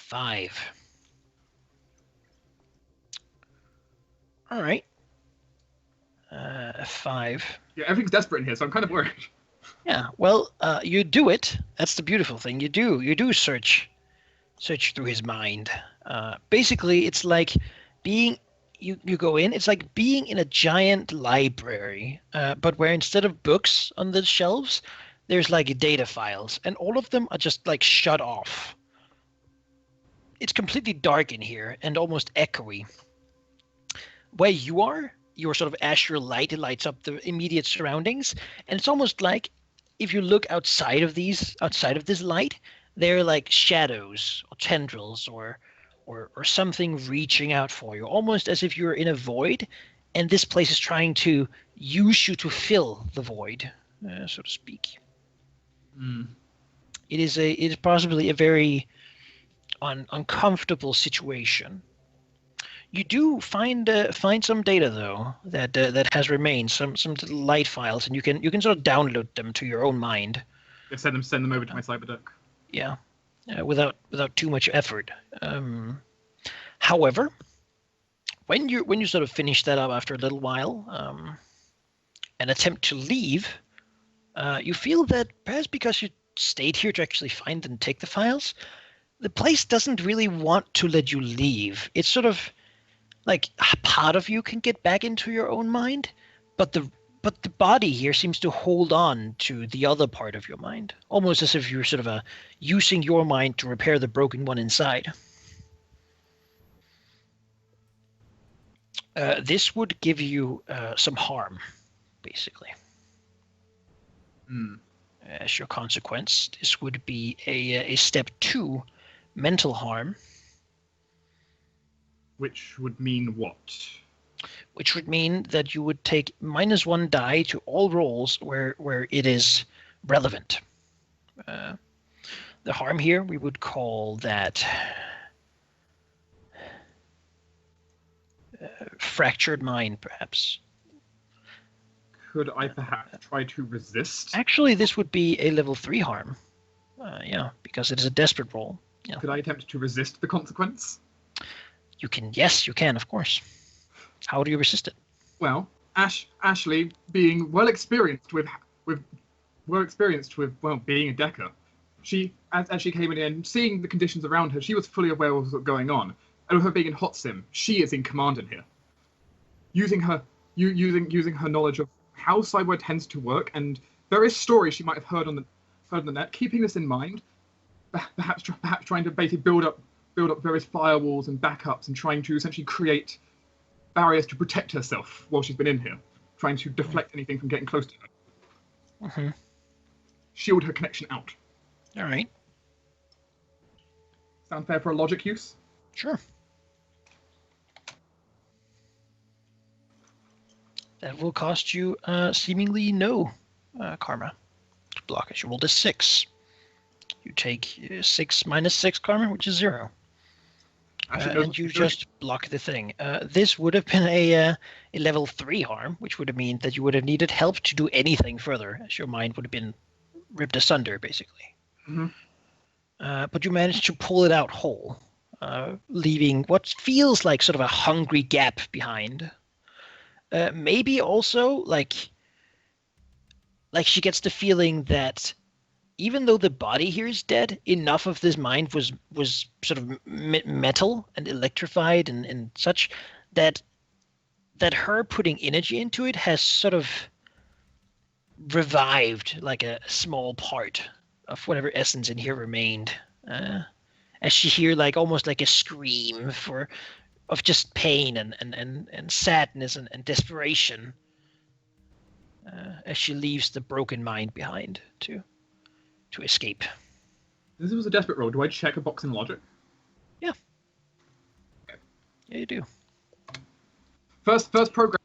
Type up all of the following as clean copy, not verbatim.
5. All right. 5. Yeah, everything's desperate in here, so I'm kind of worried. Yeah. Well, you do it. That's the beautiful thing. You do search through his mind. Basically, it's like being you go in. It's like being in a giant library, but where instead of books on the shelves, there's like data files, and all of them are just like shut off. It's completely dark in here and almost echoey. Where you are, your sort of Azure light, it lights up the immediate surroundings, and it's almost like if you look outside of this light, they're like shadows or tendrils or something reaching out for you, almost as if you're in a void, and this place is trying to use you to fill the void, so to speak. Mm. It is possibly a very uncomfortable situation. You do find some data though that has remained, some little light files, and you can sort of download them to your own mind. Send them over to my cyberduck. Yeah, without too much effort. However, when you sort of finish that up after a little while, and attempt to leave, you feel that perhaps because you stayed here to actually find and take the files, the place doesn't really want to let you leave. It's sort of like a part of you can get back into your own mind, but the body here seems to hold on to the other part of your mind, almost as if you're sort of using your mind to repair the broken one inside. This would give you some harm, basically. As your consequence, this would be a step 2 mental harm. Which would mean what? Which would mean that you would take -1 die to all rolls where it is relevant. The harm here, we would call that fractured mind, perhaps. Could I perhaps try to resist? Actually, this would be a level 3 harm. Yeah, because it is a desperate roll. Yeah. Could I attempt to resist the consequence? You can, yes, you can, of course. How do you resist it? Well, Ashley, being well experienced with being a Decker, she as she came in and seeing the conditions around her, she was fully aware of what was going on. And with her being in Hot Sim, she is in command in here. Using her knowledge of how cyber tends to work and various stories she might have heard on the net, keeping this in mind, perhaps trying to basically build up various firewalls and backups and trying to essentially create barriers to protect herself while she's been in here, trying to deflect anything from getting close to her. Mm-hmm. Shield her connection out. All right. Sound fair for a logic use? Sure. That will cost you seemingly no karma to block it. You rolled a 6. You take 6 minus 6 karma, which is 0. And you just block the thing. This would have been a level 3 harm, which would have meant that you would have needed help to do anything further, as your mind would have been ripped asunder, basically. Mm-hmm. But you managed to pull it out whole, leaving what feels like sort of a hungry gap behind. Maybe also like she gets the feeling that even though the body here is dead, enough of this mind was sort of metal and electrified and such that her putting energy into it has sort of revived like a small part of whatever essence in here remained. As she hear like almost like a scream of just pain and sadness and desperation as she leaves the broken mind behind to escape. This was a desperate roll. Do I check a box in logic? Yeah. Okay. Yeah, you do. First program.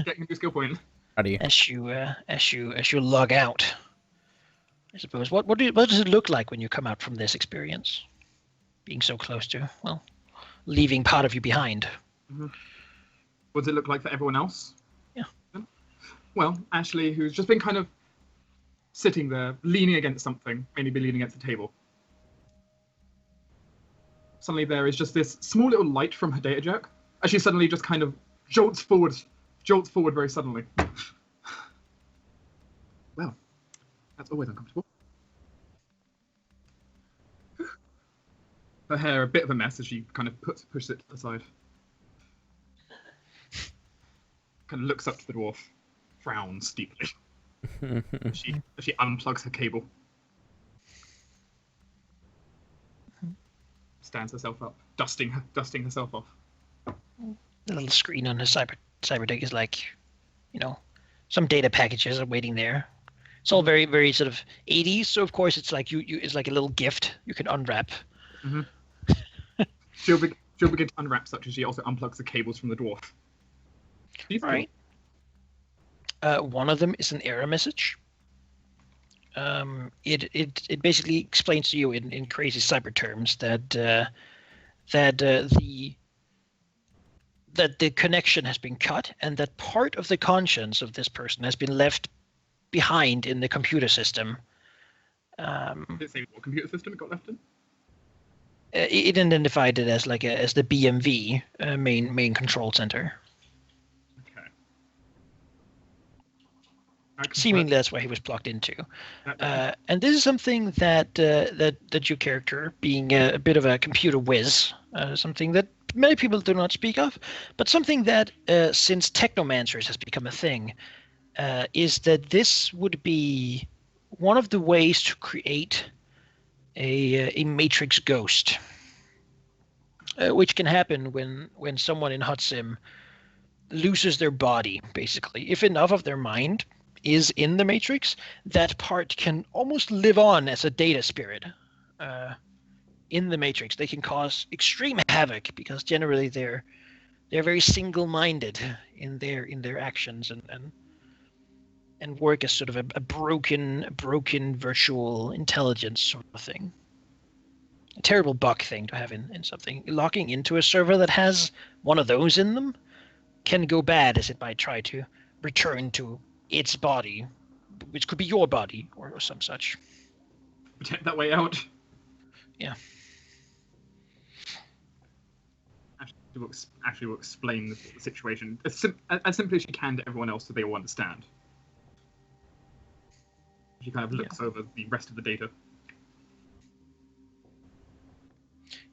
Getting a new skill point. How do you? As you log out, I suppose. What does it look like when you come out from this experience? Being so close to, well, leaving part of you behind. Mm-hmm. What does it look like for everyone else? Yeah. Well, Ashley, who's just been kind of sitting there, leaning against something, maybe leaning against the table. suddenly there is just this small little light from her data jack, as she suddenly just kind of jolts forward very suddenly. Well, that's always uncomfortable. Her hair a bit of a mess as she kind of pushes it to the side. Kind of looks up to the dwarf, frowns deeply. as she unplugs her cable. Stands herself up, dusting herself off. The little screen on his cyberdeck is like, some data packages are waiting there. It's all very, very sort of 80s. So of course it's like it's like a little gift you can unwrap. Mm-hmm. She'll begin to unwrap such as she also unplugs the cables from the dwarf. Right. One of them is an error message. It basically explains to you in crazy cyber terms that the connection has been cut and that part of the conscience of this person has been left behind in the computer system. Did it say what computer system it got left in? It identified it as as the BMV main control center. Seemingly that's where he was plugged into, and this is something that your character, being a bit of a computer whiz, something that many people do not speak of, but something that since technomancers has become a thing, is that this would be one of the ways to create a matrix ghost, which can happen when someone in Hot Sim loses their body. Basically, if enough of their mind is in the matrix, that part can almost live on as a data spirit in the matrix. They can cause extreme havoc because generally they're very single-minded in their actions and work as sort of a broken virtual intelligence sort of thing. A terrible bug thing to have in something. Locking into a server that has one of those in them can go bad, as it might try to return to its body, which could be your body or some such. Protect that way out. Yeah. Ashley will explain the situation as simply as she can to everyone else so they all understand. She kind of looks over the rest of the data.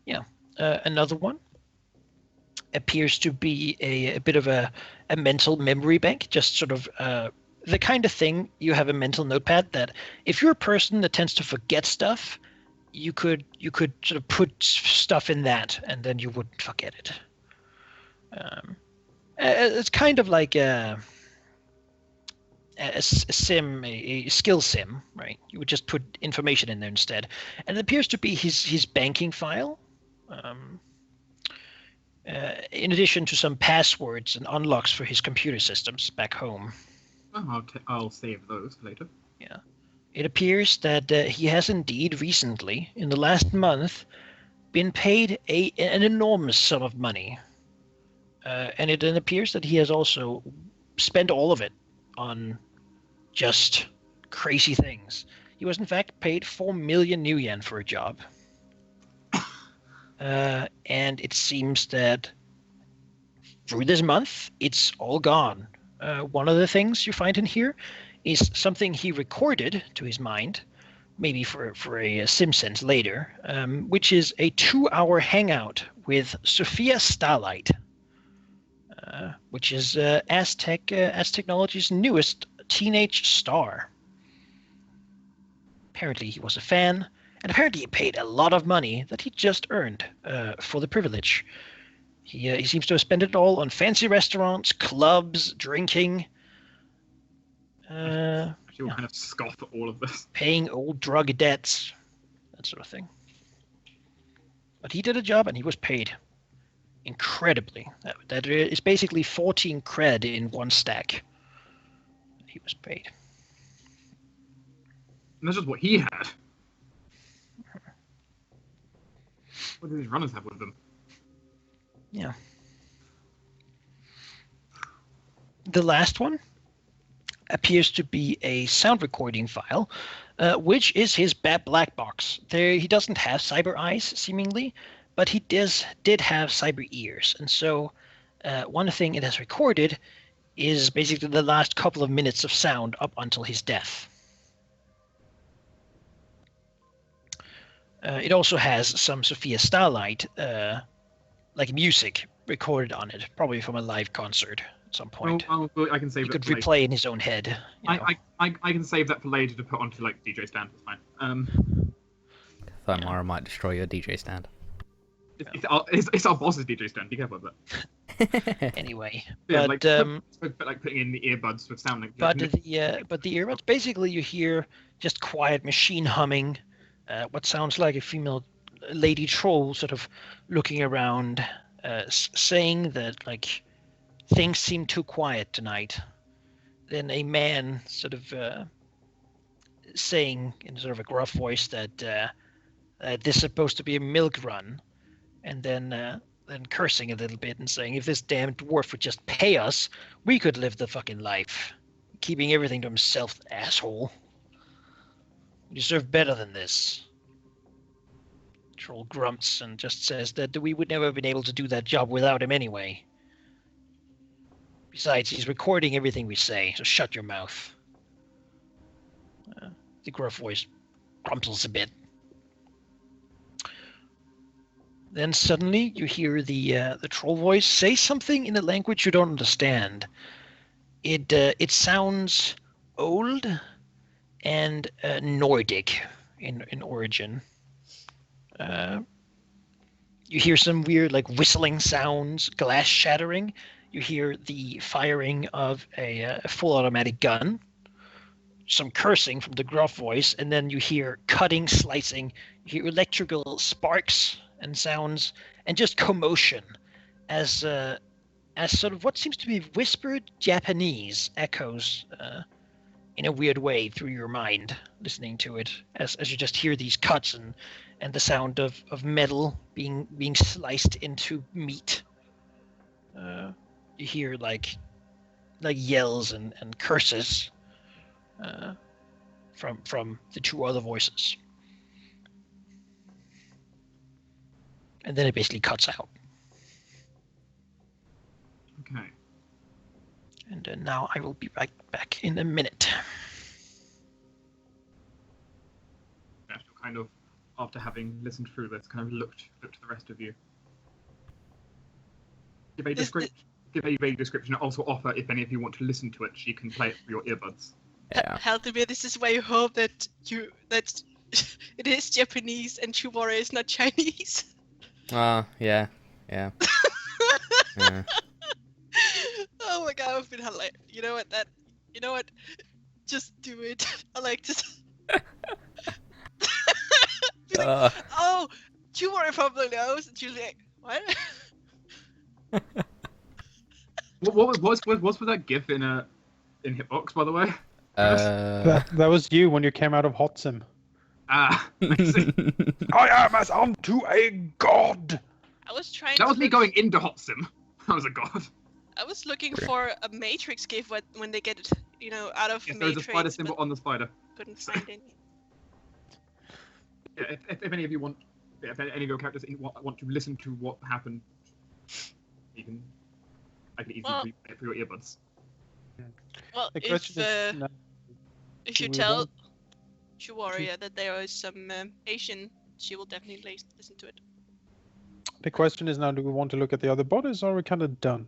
Yeah. Another one appears to be a bit of a mental memory bank, just sort of the kind of thing you have a mental notepad that if you're a person that tends to forget stuff, you could sort of put stuff in that and then you wouldn't forget it. It's kind of like a sim, a skill sim, right? You would just put information in there instead. And it appears to be his banking file. In addition to some passwords and unlocks for his computer systems back home. Oh, I'll save those later. Yeah. It appears that he has indeed recently, in the last month, been paid an enormous sum of money. And it then appears that he has also spent all of it on just crazy things. He was in fact paid 4 million new yen for a job. And it seems that through this month, it's all gone. One of the things you find in here is something he recorded to his mind, maybe for a SimSense later, which is a 2-hour hangout with Sophia Starlight, which is Aztechnology's newest teenage star. Apparently he was a fan, and apparently he paid a lot of money that he just earned for the privilege. He seems to have spent it all on fancy restaurants, clubs, drinking. She will kind of scoff at all of this. Paying old drug debts, that sort of thing. But he did a job and he was paid incredibly. That is basically 14 cred in one stack. He was paid. And that's just what he had. What do these runners have with them? Yeah. The last one appears to be a sound recording file, which is his black box. He doesn't have cyber eyes, seemingly, but he did have cyber ears, and so one thing it has recorded is basically the last couple of minutes of sound up until his death. It also has some Sophia Starlight, like music, recorded on it, probably from a live concert at some point. Well, I can save He that could for later. replay in his own head. You know. I can save that for later to put onto like DJ stand. It's fine. Thymara might destroy your DJ stand. It's our boss's DJ stand. Be careful with that. Anyway, Yeah, but like putting in the earbuds with sound like. but the earbuds, basically you hear just quiet machine humming, what sounds like a female lady troll sort of looking around, saying that like things seem too quiet tonight. Then a man sort of saying in sort of a gruff voice that this is supposed to be a milk run, and then cursing a little bit and saying, if this damn dwarf would just pay us, we could live the fucking life. Keeping everything to himself, asshole. You deserve better than this. Troll grunts and just says that we would never have been able to do that job without him anyway. Besides, he's recording everything we say, so shut your mouth. The gruff voice grumples a bit. Then suddenly you hear the troll voice say something in a language you don't understand. It sounds old and Nordic in origin. You hear some weird like whistling sounds, glass shattering. You hear the firing of a full automatic gun. Some cursing from the gruff voice, and then you hear cutting, slicing. You hear electrical sparks and sounds, and just commotion, as sort of what seems to be whispered Japanese echoes in a weird way through your mind, listening to it, as you just hear these cuts and the sound of metal being sliced into meat. You hear like yells and curses from the two other voices. And then it basically cuts out. Okay. And now I will be right back in a minute. Yeah, she'll kind of, after having listened through this, kind of looked to the rest of you. Give a vague description, and also offer, if any of you want to listen to it, she can play it through your earbuds. Yeah. Halldamir, this is why you hope that it is Japanese and Thymara is not Chinese. Yeah. Yeah. Oh my god, I've been hilarious. You know what? Just do it. I like to. Oh, Thymara probably knows. And she's like, what? What's with that GIF in Hitbox, by the way? That was you when you came out of Hot Sim. I see. I am as unto a god. I was trying. That was me going into Hot Sim. I was a god. I was looking for a Matrix GIF when they get, out of Yes, Matrix. there's a spider symbol on the spider. Couldn't find any. Yeah, if any of you want, if any of your characters want to listen to what happened, I can easily replay it through your earbuds. Well, The question is, if you we tell want- Thymara that there is some Asian, she will definitely listen to it. The question is now, do we want to look at the other bodies, or are we kind of done?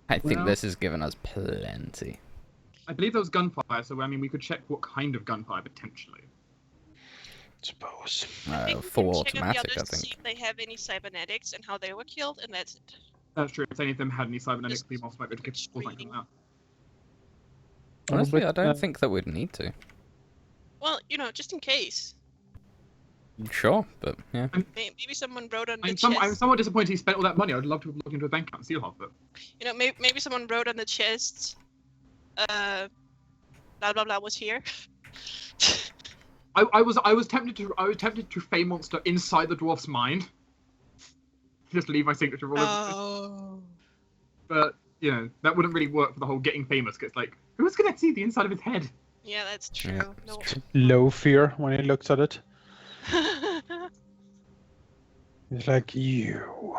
I think Well- this has given us plenty. I believe there was gunfire, so we could check what kind of gunfire potentially. Suppose. I think we Full can check on the automatic, I others to see think. if they have any cybernetics and how they were killed, and that's it. That's true. If any of them had any cybernetics, Just we also might be able to get something out. Honestly, I but, don't think that we'd need to. Well, just in case. Sure, but yeah. Maybe someone wrote on the I'm chest. somewhat disappointed he spent all that money. I'd love to look into a bank account and see half of it. Maybe someone wrote on the chest. Blah blah blah was here. I was tempted to Fey Monster inside the dwarf's mind. Just leave my signature all over it. Oh. But that wouldn't really work for the whole getting famous. 'Cause it's like, who's gonna see the inside of his head? Yeah, that's true. Yeah, No. Low fear when he looks at it. He's like, you.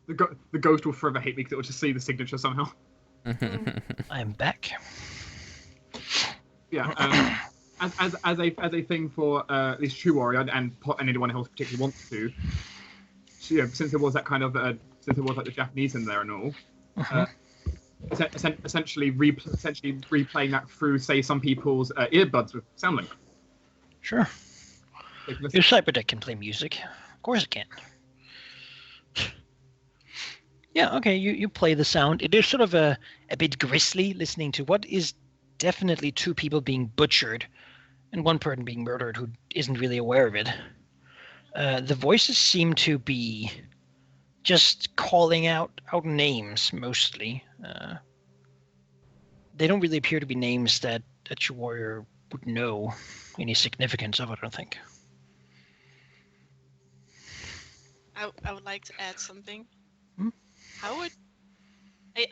The ghost will forever hate me because it will just see the signature somehow. I am back. Yeah. As a thing for at least True Warrior and anyone else particularly wants to, since there was that kind of since there was like the Japanese in there and all, essentially replaying that through, say, some people's earbuds with SoundLink. Sure. Your cyberdeck can play music. Of course it can. Yeah, okay, you play the sound. It is sort of a bit grisly listening to what is definitely two people being butchered and one person being murdered who isn't really aware of it. The voices seem to be just calling out names mostly. They don't really appear to be names that your warrior would know any significance of, I don't think. I would like to add something. Hmm? How would I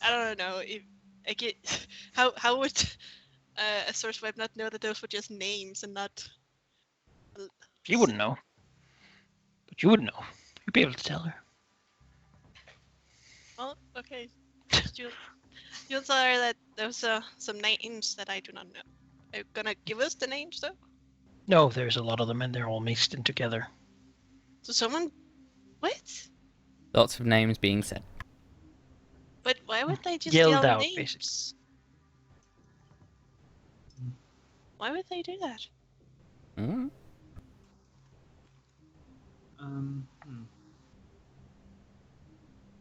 don't know if I get how would a AzureWeb not know that those were just names and not? She wouldn't know, but you would know. You'd be able to tell her. Well, okay. You'll tell her that those are some names that I do not know. Are you gonna give us the names though? No, there's a lot of them, and they're all mixed in together. So someone, what? Lots of names being said. But why would they just Yelled yell out, names? basically. Why would they do that? Hmm? I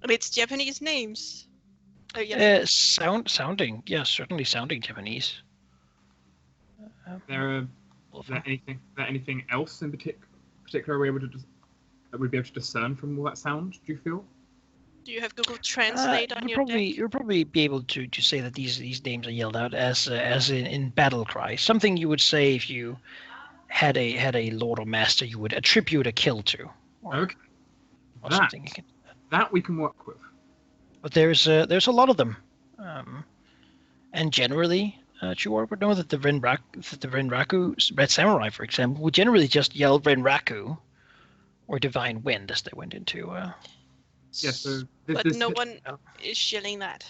mean, it's Japanese names. Oh, yeah. Sounding, yeah, certainly sounding Japanese. Is there anything else in particular we're able to that we'd be able to discern from all that sound? Do you feel? Do you have Google Translate on your deck? You'll probably be able to say that these names are yelled out as in battle cry. Something you would say if you had a lord or master you would attribute a kill to. Okay. Or something. That we can work with. But there's a lot of them, and generally, Chihuahua would know that the Renraku Red Samurai, for example, would generally just yell Renraku or Divine Wind as they went into. Yes, so no one is yelling that.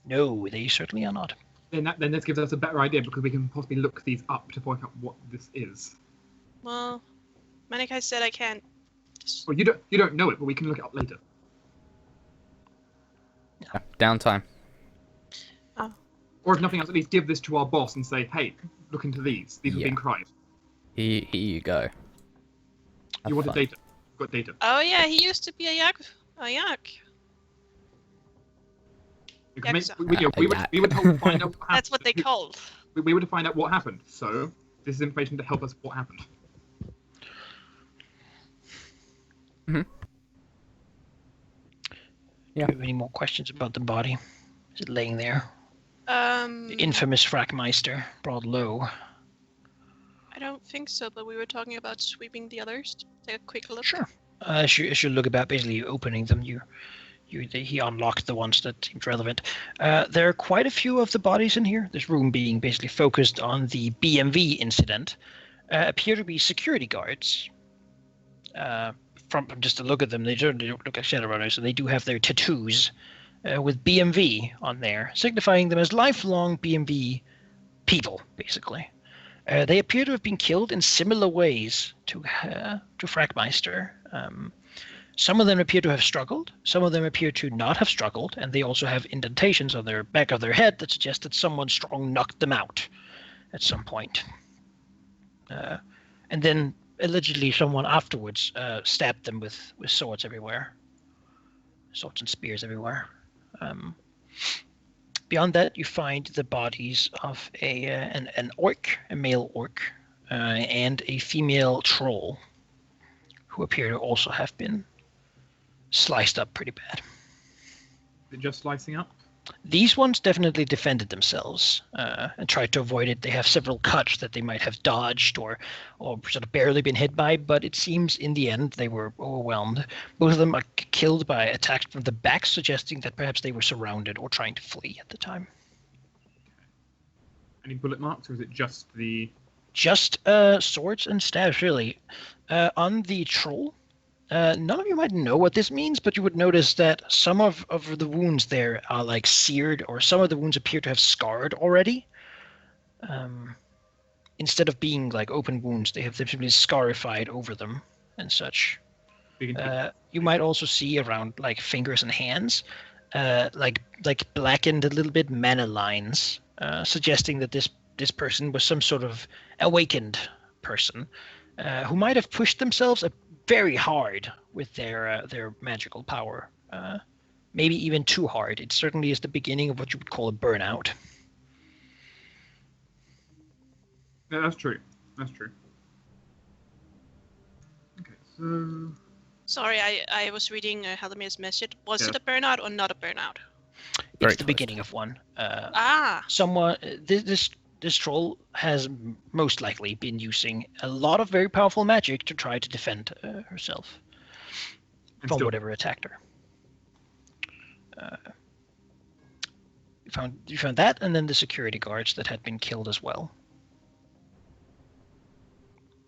No, they certainly are not. Then this gives us a better idea because we can possibly look these up to point out what this is. Well, Manaki said I can't. Well, you don't know it, but we can look it up later. Yeah, downtime. Oh. Or if nothing else, at least give this to our boss and say, "Hey, look into these. These are Yeah. being cried. Here you go. You wanted fun. data. You've got data." Oh yeah, he used to be a yak. Because Yakuza. we were told to find out what happened. That's what they called. We were to find out what happened. So this is information to help us what happened. Do Yeah. you have any more questions about the body? Is it laying there? The I infamous Frackmeister brought low. don't think so, but we were talking about sweeping the others. Take a quick look. Sure. As you look about, basically opening them, he unlocked the ones that seemed relevant. There are quite a few of the bodies in here. This room being basically focused on the BMV incident. Appear to be security guards. From just to look at them, they certainly don't look like Shadowrunners, and they do have their tattoos with BMV on there, signifying them as lifelong BMV people, basically. They appear to have been killed in similar ways to Frackmeister. Some of them appear to have struggled. Some of them appear to not have struggled, and they also have indentations on their back of their head that suggest that someone strong knocked them out at some point. And then allegedly someone afterwards stabbed them with swords everywhere. Swords and spears everywhere. Beyond that, you find the bodies of an orc, a male orc, and a female troll, who appear to also have been sliced up pretty bad. Is it just slicing up? These ones definitely defended themselves and tried to avoid it. They have several cuts that they might have dodged or sort of barely been hit by, but it seems in the end they were overwhelmed. Both of them are killed by attacks from the back, suggesting that perhaps they were surrounded or trying to flee at the time. Any bullet marks, or is it just the... Just swords and stabs, really. On the troll, None of you might know what this means, but you would notice that some of the wounds there are like seared, or some of the wounds appear to have scarred already. Instead of being like open wounds, they have simply scarified over them and such. You might also see around like fingers and hands, like blackened a little bit mana lines, suggesting that this person was some sort of awakened person who might have pushed themselves very hard with their magical power. Maybe even too hard. It certainly is the beginning of what you would call a burnout. Yeah, that's true. That's true. Okay, so... Sorry, I was reading Halddamir's message. Was Yeah. it a burnout or not a burnout? Very It's the close. beginning of one. Ah, This troll has most likely been using a lot of very powerful magic to try to defend herself and from still- whatever attacked her. You found that, and then the security guards that had been killed as well.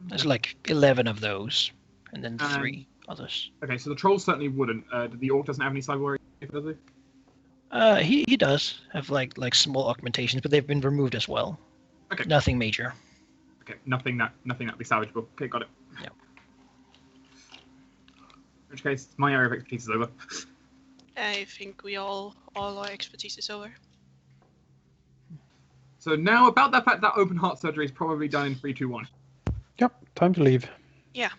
There's like 11 of those, and then 3 others. Okay, so the troll certainly wouldn't. The orc doesn't have any cyber does he? He does have like small augmentations, but they've been removed as well. Okay. Nothing major. Okay, nothing that'd be salvageable. Okay, got it. Yeah. In which case, my area of expertise is over. I think we all our expertise is over. So now, about that fact that open heart surgery is probably done in 3, 2, 1. Yep, time to leave. Yeah.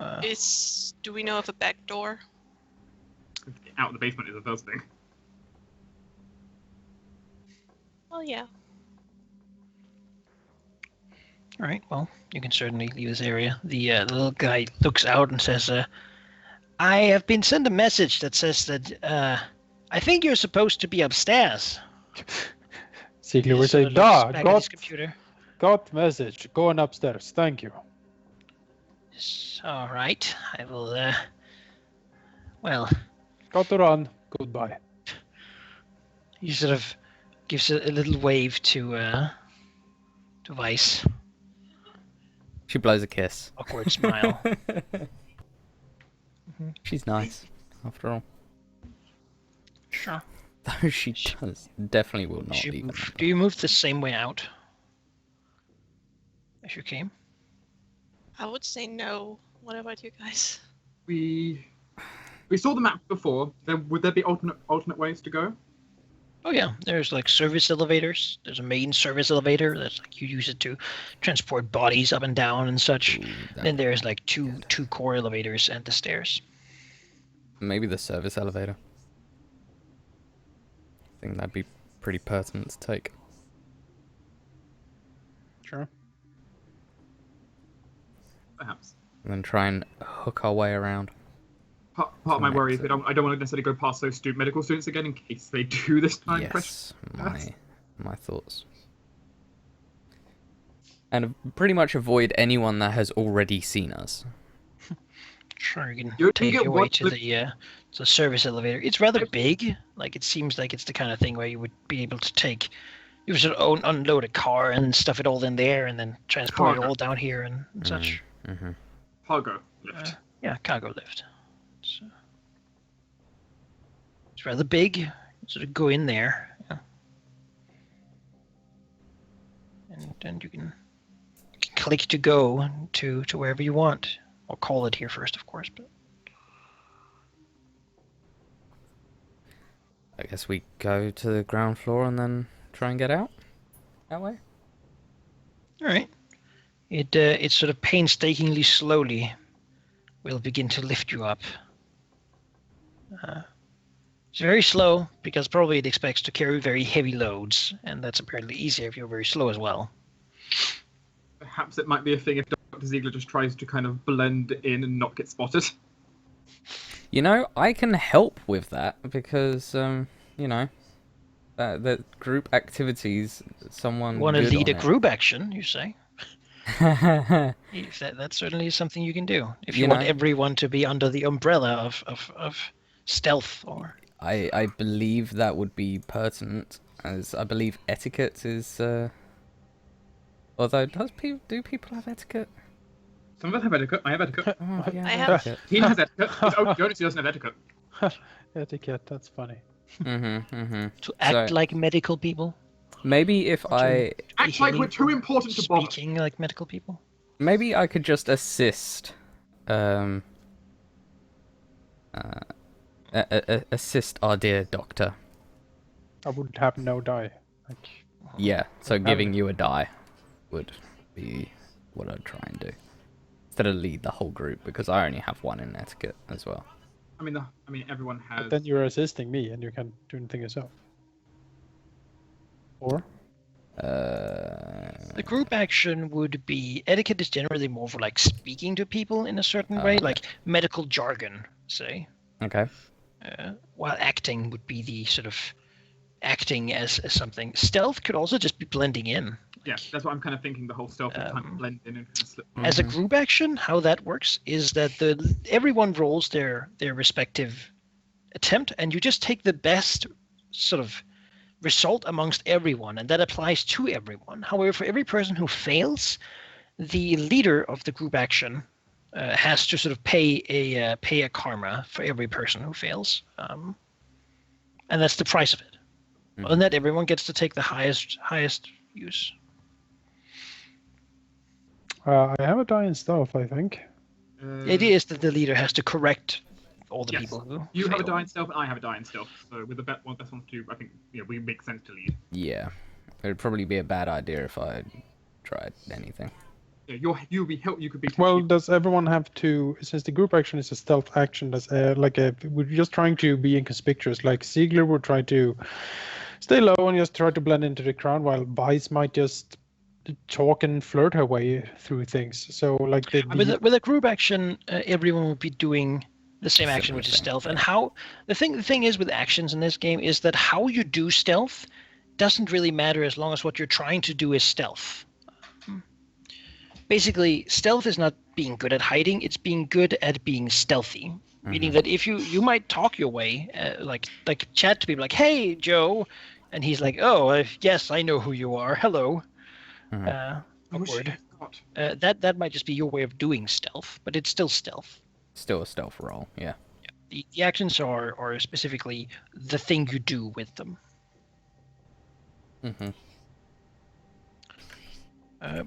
Uh, Do we know of a back door? Get out of the basement is the first thing. Well, yeah. All right. Well, you can certainly leave this area. The little guy looks out and says, "I have been sent a message that says that I think you're supposed to be upstairs." Ziegler He will say, sort of looks "Da, back at his computer. got message. Going upstairs. Thank you." Yes, all right. I will. Well, Got to run. Goodbye. he sort of gives a little wave to Weiss. She blows a kiss. Awkward smile. She's nice, after all. Sure. Though she does definitely will not leave. Do you move the same way out as you came? I would say no. What about you guys? We saw the map before. Would there be alternate ways to go? Oh yeah, there's like service elevators. There's a main service elevator that's like you use it to transport bodies up and down and such. Then there's like two core elevators and the stairs. Maybe the service elevator. I think that'd be pretty pertinent to take. Sure. Perhaps. And then try and hook our way around. Part of my worry is I don't want to necessarily go past those medical students again in case they do this time. Yes, my thoughts. And pretty much avoid anyone that has already seen us. Sure, you can You take get your way what to the service elevator. It's rather big. Like it seems like it's the kind of thing where you would be able to take, you would sort of unload a car and stuff it all in there, and then transport it Cargo. all down here and such. Mm-hmm. Cargo lift. Yeah, cargo lift. It's rather big. Sort of go in there, yeah. And then you can click to go to wherever you want. I'll call it here first, of course. But I guess we go to the ground floor and then try and get out that way. all right, it sort of painstakingly slowly will begin to lift you up. It's very slow because probably it expects to carry very heavy loads, and that's apparently easier if you're very slow as well. Perhaps it might be a thing if Dr. Ziegler just tries to kind of blend in and not get spotted. You know, I can help with that because, you know, the group activities, someone Want to good lead a on it. group action, you say? If that certainly is something you can do. If you want know. everyone to be under the umbrella of stealth, or I believe that would be pertinent, as I believe etiquette is. Although, do people have etiquette? Some of us have etiquette. I have etiquette. Oh, yeah, I have- etiquette. Tine has etiquette. It's Jonas who doesn't have etiquette. Etiquette, that's funny. To act So- like medical people. Maybe if I Act like we're too important to bother. Speaking like medical people. Maybe I could just assist assist our dear doctor. I would have no die. Like, Yeah, so giving you a die would be what I'd try and do. Instead of lead the whole group, because I only have one in etiquette as well. I mean, everyone has. but then you're assisting me, and you can't do anything yourself. Or The group action would be etiquette is generally more for like speaking to people in a certain way, Okay. like medical jargon, say. Okay. While acting would be the sort of acting as something. Stealth could also just be blending in. Yeah, that's what I'm kind of thinking. The whole stealth is kind of blend in and kind of slip. As a group action, how that works is that everyone rolls their respective attempt, and you just take the best sort of result amongst everyone, and that applies to everyone. However, for every person who fails, the leader of the group action has to sort of pay a karma for every person who fails, and that's the price of it. Other than that, everyone gets to take the highest use. I have a die in stealth, I think. The idea is that the leader has to correct all the Yes. people who You have a fail. die in stealth, and I have a die in stealth. So with the best one to do, I think we make sense to lead. Yeah. It would probably be a bad idea if I tried anything. Yeah, you'll be help. You could be. Well, does everyone have to? Since the group action is a stealth action, does we're just trying to be inconspicuous. Like Ziegler would try to stay low and just try to blend into the crowd, while Vice might just talk and flirt her way through things. So like With a group action, everyone will be doing the same action, Similar which is thing, stealth. yeah. And how the thing is with actions in this game is that how you do stealth doesn't really matter as long as what you're trying to do is stealth. Basically, stealth is not being good at hiding; it's being good at being stealthy. Meaning that if you might talk your way, like chat to people like, "Hey, Joe," and he's like, "Oh, yes, I know who you are. Hello." Awkward. That might just be your way of doing stealth, but it's still stealth. Still a stealth roll, yeah. The actions are specifically the thing you do with them.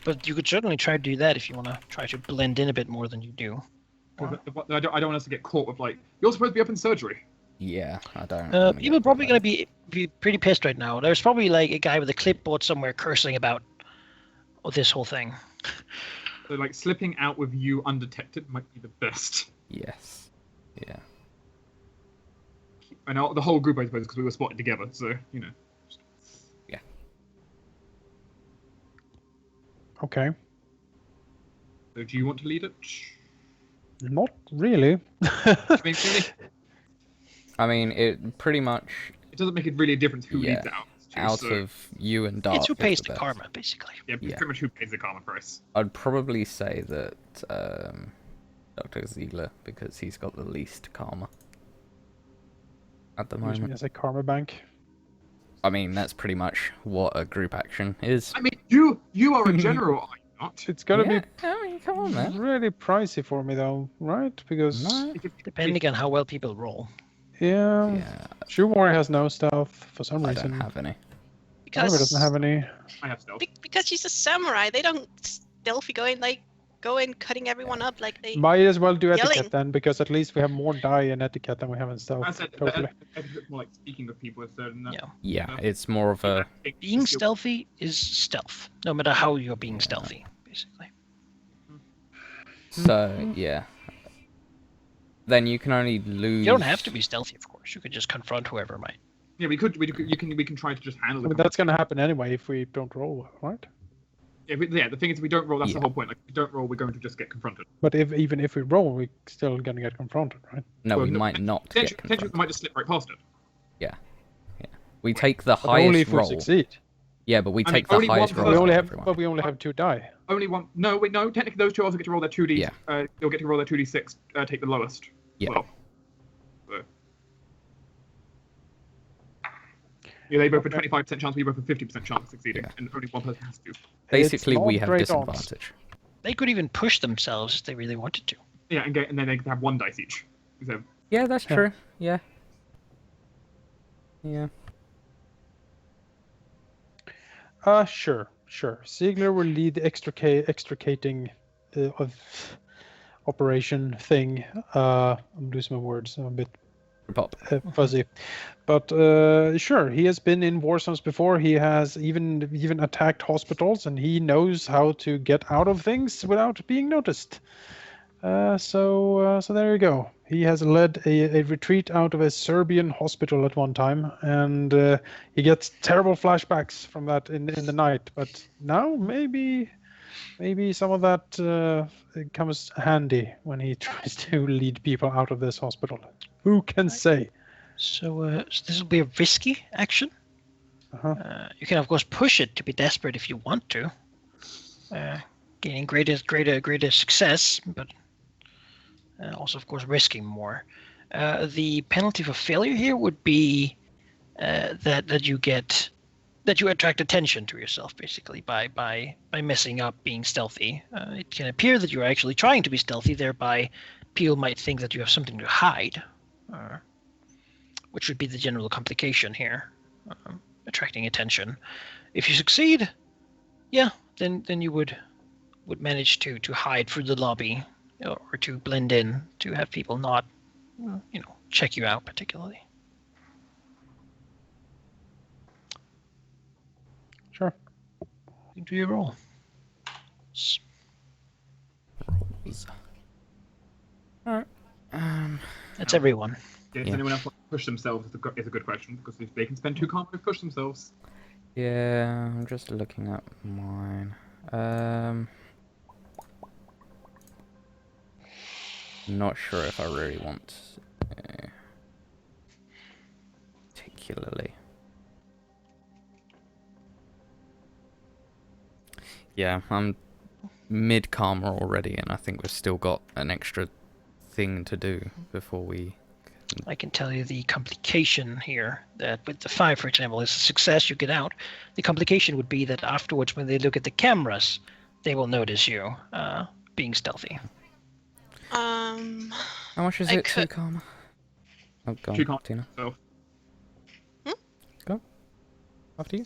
But you could certainly try to do that if you want to try to blend in a bit more than you do. I don't want us to get caught with like you're supposed to be up in surgery. Yeah, I don't. People are probably going to be pretty pissed right now. There's probably like a guy with a clipboard somewhere cursing about this whole thing. So like slipping out with you undetected might be the best. Yes. Yeah. And the whole group, I suppose, because we were spotted together. So you know. Okay. So do you want to lead it? Not really. I mean, really, I mean, it pretty much it doesn't make it really a difference who Yeah. leads it out so, of you and Dark. It's who is pays the best. karma, basically. yeah, Yeah. pretty much who pays the karma price. I'd probably say that Dr. Ziegler, because he's got the least karma at the Which moment. means a karma bank. I mean, that's pretty much what a group action is. I mean, you are a general, are you not? It's gonna Yeah, I mean, come on, be man. really pricey for me though, right? Because No. Depending on how well people roll. yeah, Yeah, Shoewarrior has no stealth for some I reason. don't have any. Oliver doesn't have any. I have stealth. Because she's a samurai, they don't stealthy go in cutting everyone up like they. Might as well do etiquette Yelling. then, because at least we have more die in etiquette than we have in I stealth. said Totally. it's more like speaking with people instead than that. Yeah. Yeah, it's more of a Being stealthy is stealth, no matter how you're being stealthy, basically. so yeah. Then you can only lose. You don't have to be stealthy, of course. You could just confront whoever might. Yeah, we can try to just handle But it. that's gonna happen anyway if we don't roll, right? Yeah, the thing is, if we don't roll, that's the Yeah. whole point. Like, if we don't roll, we're going to just get confronted. But even if we roll, we're still gonna get confronted, right? No, Well, we no, might not get Potentially, we confronted. might just slip right past it. We take the But only highest if we roll. succeed. Yeah, but we I mean, take the only one highest person- roll. We only for have, everyone. but we only have 2 die. Only one. No, wait, no. Technically, those two also get to roll their 2d. Yeah. They'll get to roll their 2d6. Take the lowest. Yeah. Well, so. Yeah, they both have a 25% chance. We both have a 50% chance of succeeding, Yeah. and only one person has to. Basically, It's we not have great disadvantage. They could even push themselves if they really wanted to. Yeah, and then they can have 1 dice each. So, Yeah, that's Yeah. true. Yeah. Yeah. Sure. Ziegler will lead the extricating of operation thing. I'm losing my words. I'm a bit Pop. fuzzy, but sure, he has been in war zones before. He has even attacked hospitals, and he knows how to get out of things without being noticed. So there you go. He has led a retreat out of a Serbian hospital at one time, and he gets terrible flashbacks from that in the night. But now maybe some of that comes handy when he tries to lead people out of this hospital. Who can say? So this will be a risky action. Uh-huh. You can of course push it to be desperate if you want to, gaining greater success, but also of course risking more. The penalty for failure here would be that you attract attention to yourself, basically by messing up being stealthy. It can appear that you're actually trying to be stealthy, thereby people might think that you have something to hide, which would be the general complication here, attracting attention. If you succeed, yeah, then you would manage to hide through the lobby or to blend in, to have people not check you out particularly. Sure. You do your roll. Alright. That's everyone. does Yeah. anyone else want to push themselves? Is a good question, because if they can spend 2 karma to push themselves. Yeah, I'm just looking at mine. Not sure if I really want particularly. Yeah, I'm mid karma already, and I think we've still got an extra thing to do before we. I can tell you the complication here, that with the 5, for example, is a success, you get out. The complication would be that afterwards, when they look at the cameras, they will notice you being stealthy. How much is I it? 2 could- karma. Oh, go 2 on, karma. Tina. So, Go. After you.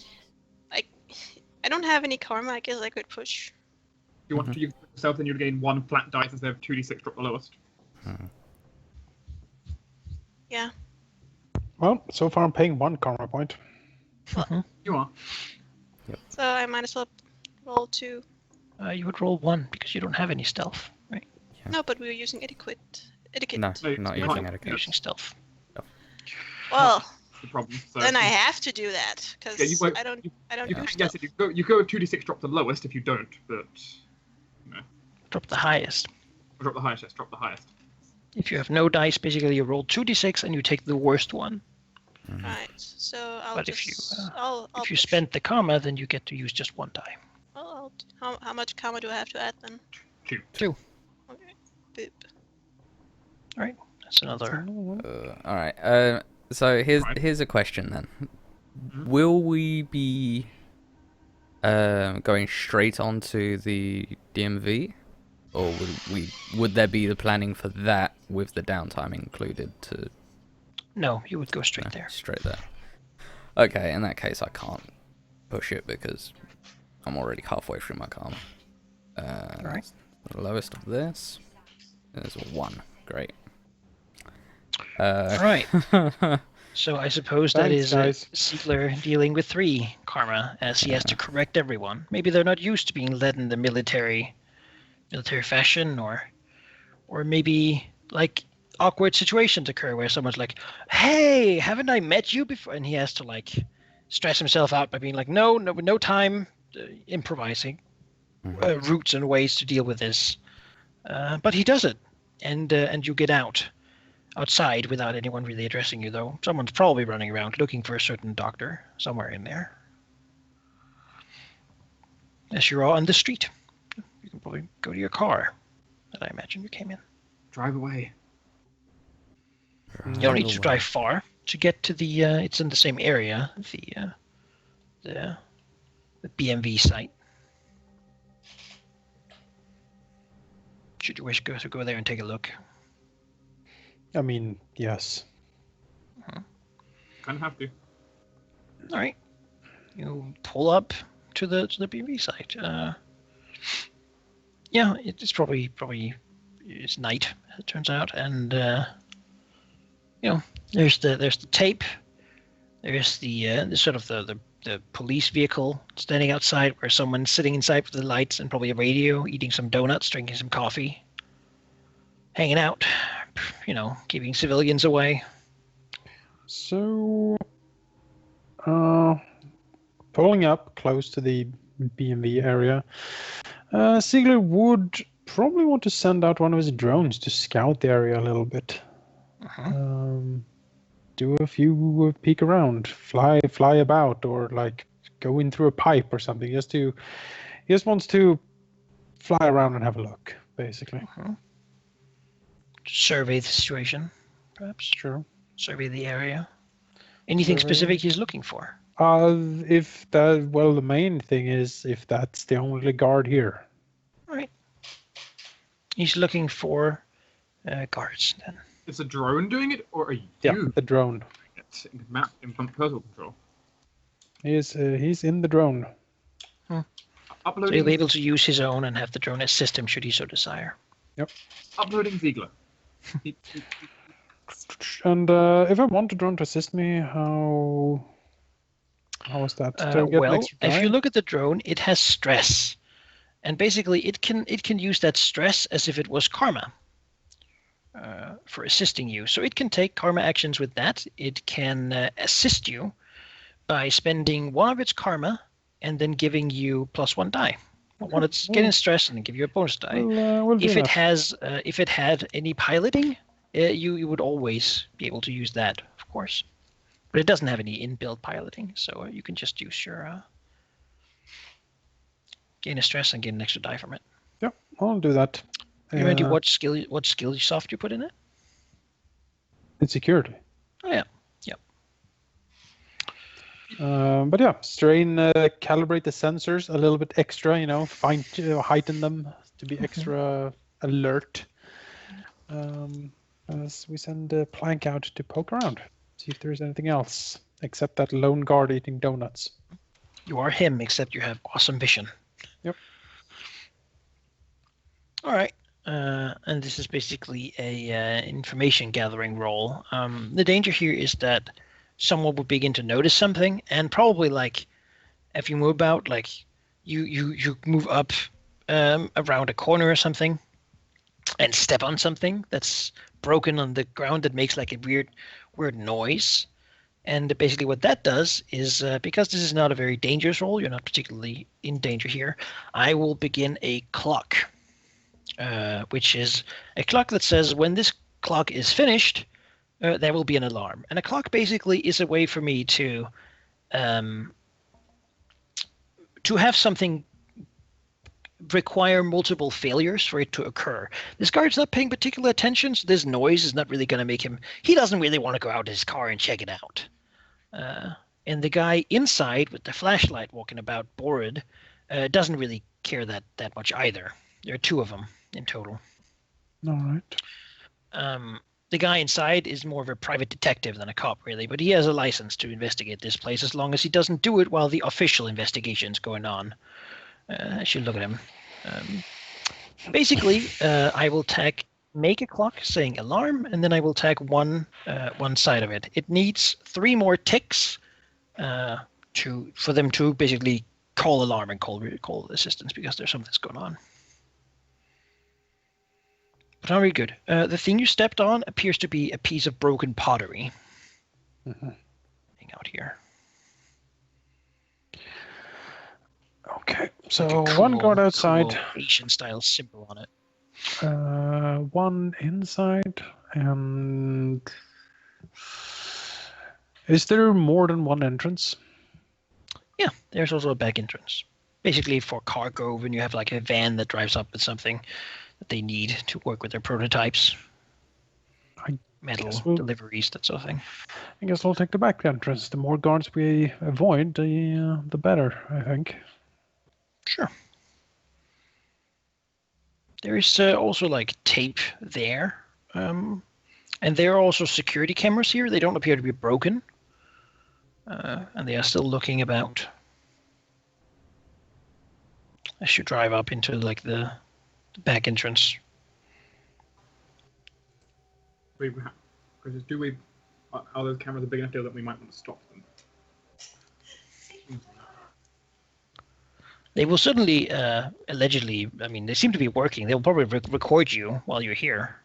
I don't have any karma. I guess I could push. if you want to use it yourself, then you'd gain 1 flat dice instead of 2d6, drop the lowest. Yeah. Well, so far I'm paying 1 karma point. You are. So I might as well roll 2. You would roll 1 because you don't have any stealth, right? Yeah. No, but we were using etiquette. No, No, not you using can't. etiquette. You're using stealth. Well, The problem. So then I have to do that because Yeah, you won't- I don't. I don't You do can, stuff. yes, you go 2d6, drop the lowest if you don't, but Drop the highest. drop the highest. Yes, drop the highest. If you have no dice, basically you roll 2d6 and you take the worst one. Right. So I'll But just. if you, I'll If you push. spend the karma, then you get to use just 1 die. Well, how much karma do I have to add then? 2. 2. Okay. Boop. That's another. All right. So Right. here's a question then. Mhm. Will we be going straight onto the DMV, or would there be the planning for that with the downtime included to No, you would go straight there. straight there? Okay, in that case I can't push it because I'm already halfway through my karma. Alright. The lowest of this is a 1. Great. Alright. So I suppose that Thanks, is guys. Ziegler dealing with 3 karma, as he has to correct everyone. Maybe they're not used to being led in the military fashion, or maybe like awkward situations occur where someone's like, "Hey, haven't I met you before?" And he has to like stress himself out by being like, "No time," improvising routes and ways to deal with this. But he does it, and you get outside without anyone really addressing you, though. Someone's probably running around looking for a certain doctor somewhere in there. As you're all on the street, you can probably go to your car that I imagine you came in. Drive away. You don't need to drive far to get to the. It's in the same area. The BMV site. Should you wish to go there and take a look? I mean, yes. Kind of have to. All right. You pull up to the BV site. Yeah, it's probably it's night, as it turns out, and there's the tape. There's the sort of the police vehicle standing outside, where someone's sitting inside with the lights and probably a radio, eating some donuts, drinking some coffee, hanging out, keeping civilians away. So, pulling up close to the BMV area, Ziegler would probably want to send out one of his drones to scout the area a little bit. Do a few peek around, fly about, or like go in through a pipe or something. He just wants to fly around and have a look, basically. Survey the situation, perhaps. Sure. Survey the area. Anything specific he's looking for? The main thing is if that's the only guard here. All right. He's looking for guards then. Is the drone doing it, or are you? Yeah, the drone. It's in map in personal control. He's in the drone. So Uploading. he'll be able to use his own and have the drone assist him should he so desire. Yep. Uploading Ziegler. And if I want the drone to assist me, how is that? Do I get an Well, extra if die? you look at the drone, it has stress, and basically it can use that stress as if it was karma for assisting you. So it can take karma actions with that. It can assist you by spending one of its karma and then giving you +1 die. When it's getting stressed, and then give you a bonus die. We'll do If it that. if it had any piloting, you would always be able to use that, of course. But it doesn't have any inbuilt piloting, so you can just use your gain a stress and get an extra die from it. Yep, I'll do that. You remember what skill soft you put in it? It's security. Oh yeah. But yeah, calibrate the sensors a little bit extra, heighten them to be extra alert. As we send Plank out to poke around, see if there's anything else except that lone guard eating donuts. You are him, except you have awesome vision. Yep. All right. And this is basically a information gathering role. The danger here is that someone will begin to notice something, and probably like if you move about, like you move up around a corner or something and step on something that's broken on the ground that makes like a weird noise. And basically what that does is, because this is not a very dangerous role, you're not particularly in danger here, I will begin a clock, which is a clock that says when this clock is finished, there will be an alarm. And a clock basically is a way for me to have something require multiple failures for it to occur. This guard's not paying particular attention, so this noise is not really going to make him... He doesn't really want to go out to his car and check it out. And the guy inside with the flashlight walking about bored doesn't really care that much either. There are two of them in total. All right. The guy inside is more of a private detective than a cop, really, but he has a license to investigate this place as long as he doesn't do it while the official investigation's going on. I should look at him. Basically, I will make a clock saying alarm, and then I will tag one side of it. It needs 3 more ticks for them to basically call alarm and call assistance because there's something's going on. But not really good. The thing you stepped on appears to be a piece of broken pottery. Hang out here. Okay, so Like a one guard outside. cool Asian-style symbol on it. One inside, and is there more than one entrance? Yeah, there's also a back entrance. Basically for cargo, when you have like a van that drives up with something that they need to work with their prototypes. Metal deliveries, that sort of thing. I guess we'll take the back entrance. The more guards we avoid, the better, I think. Sure. There is also like tape there, and there are also security cameras here. They don't appear to be broken, and they are still looking about. I should drive up into like the back entrance. Are those cameras a big enough deal that we might want to stop them? They will certainly, allegedly, I mean, they seem to be working. They'll probably record you while you're here.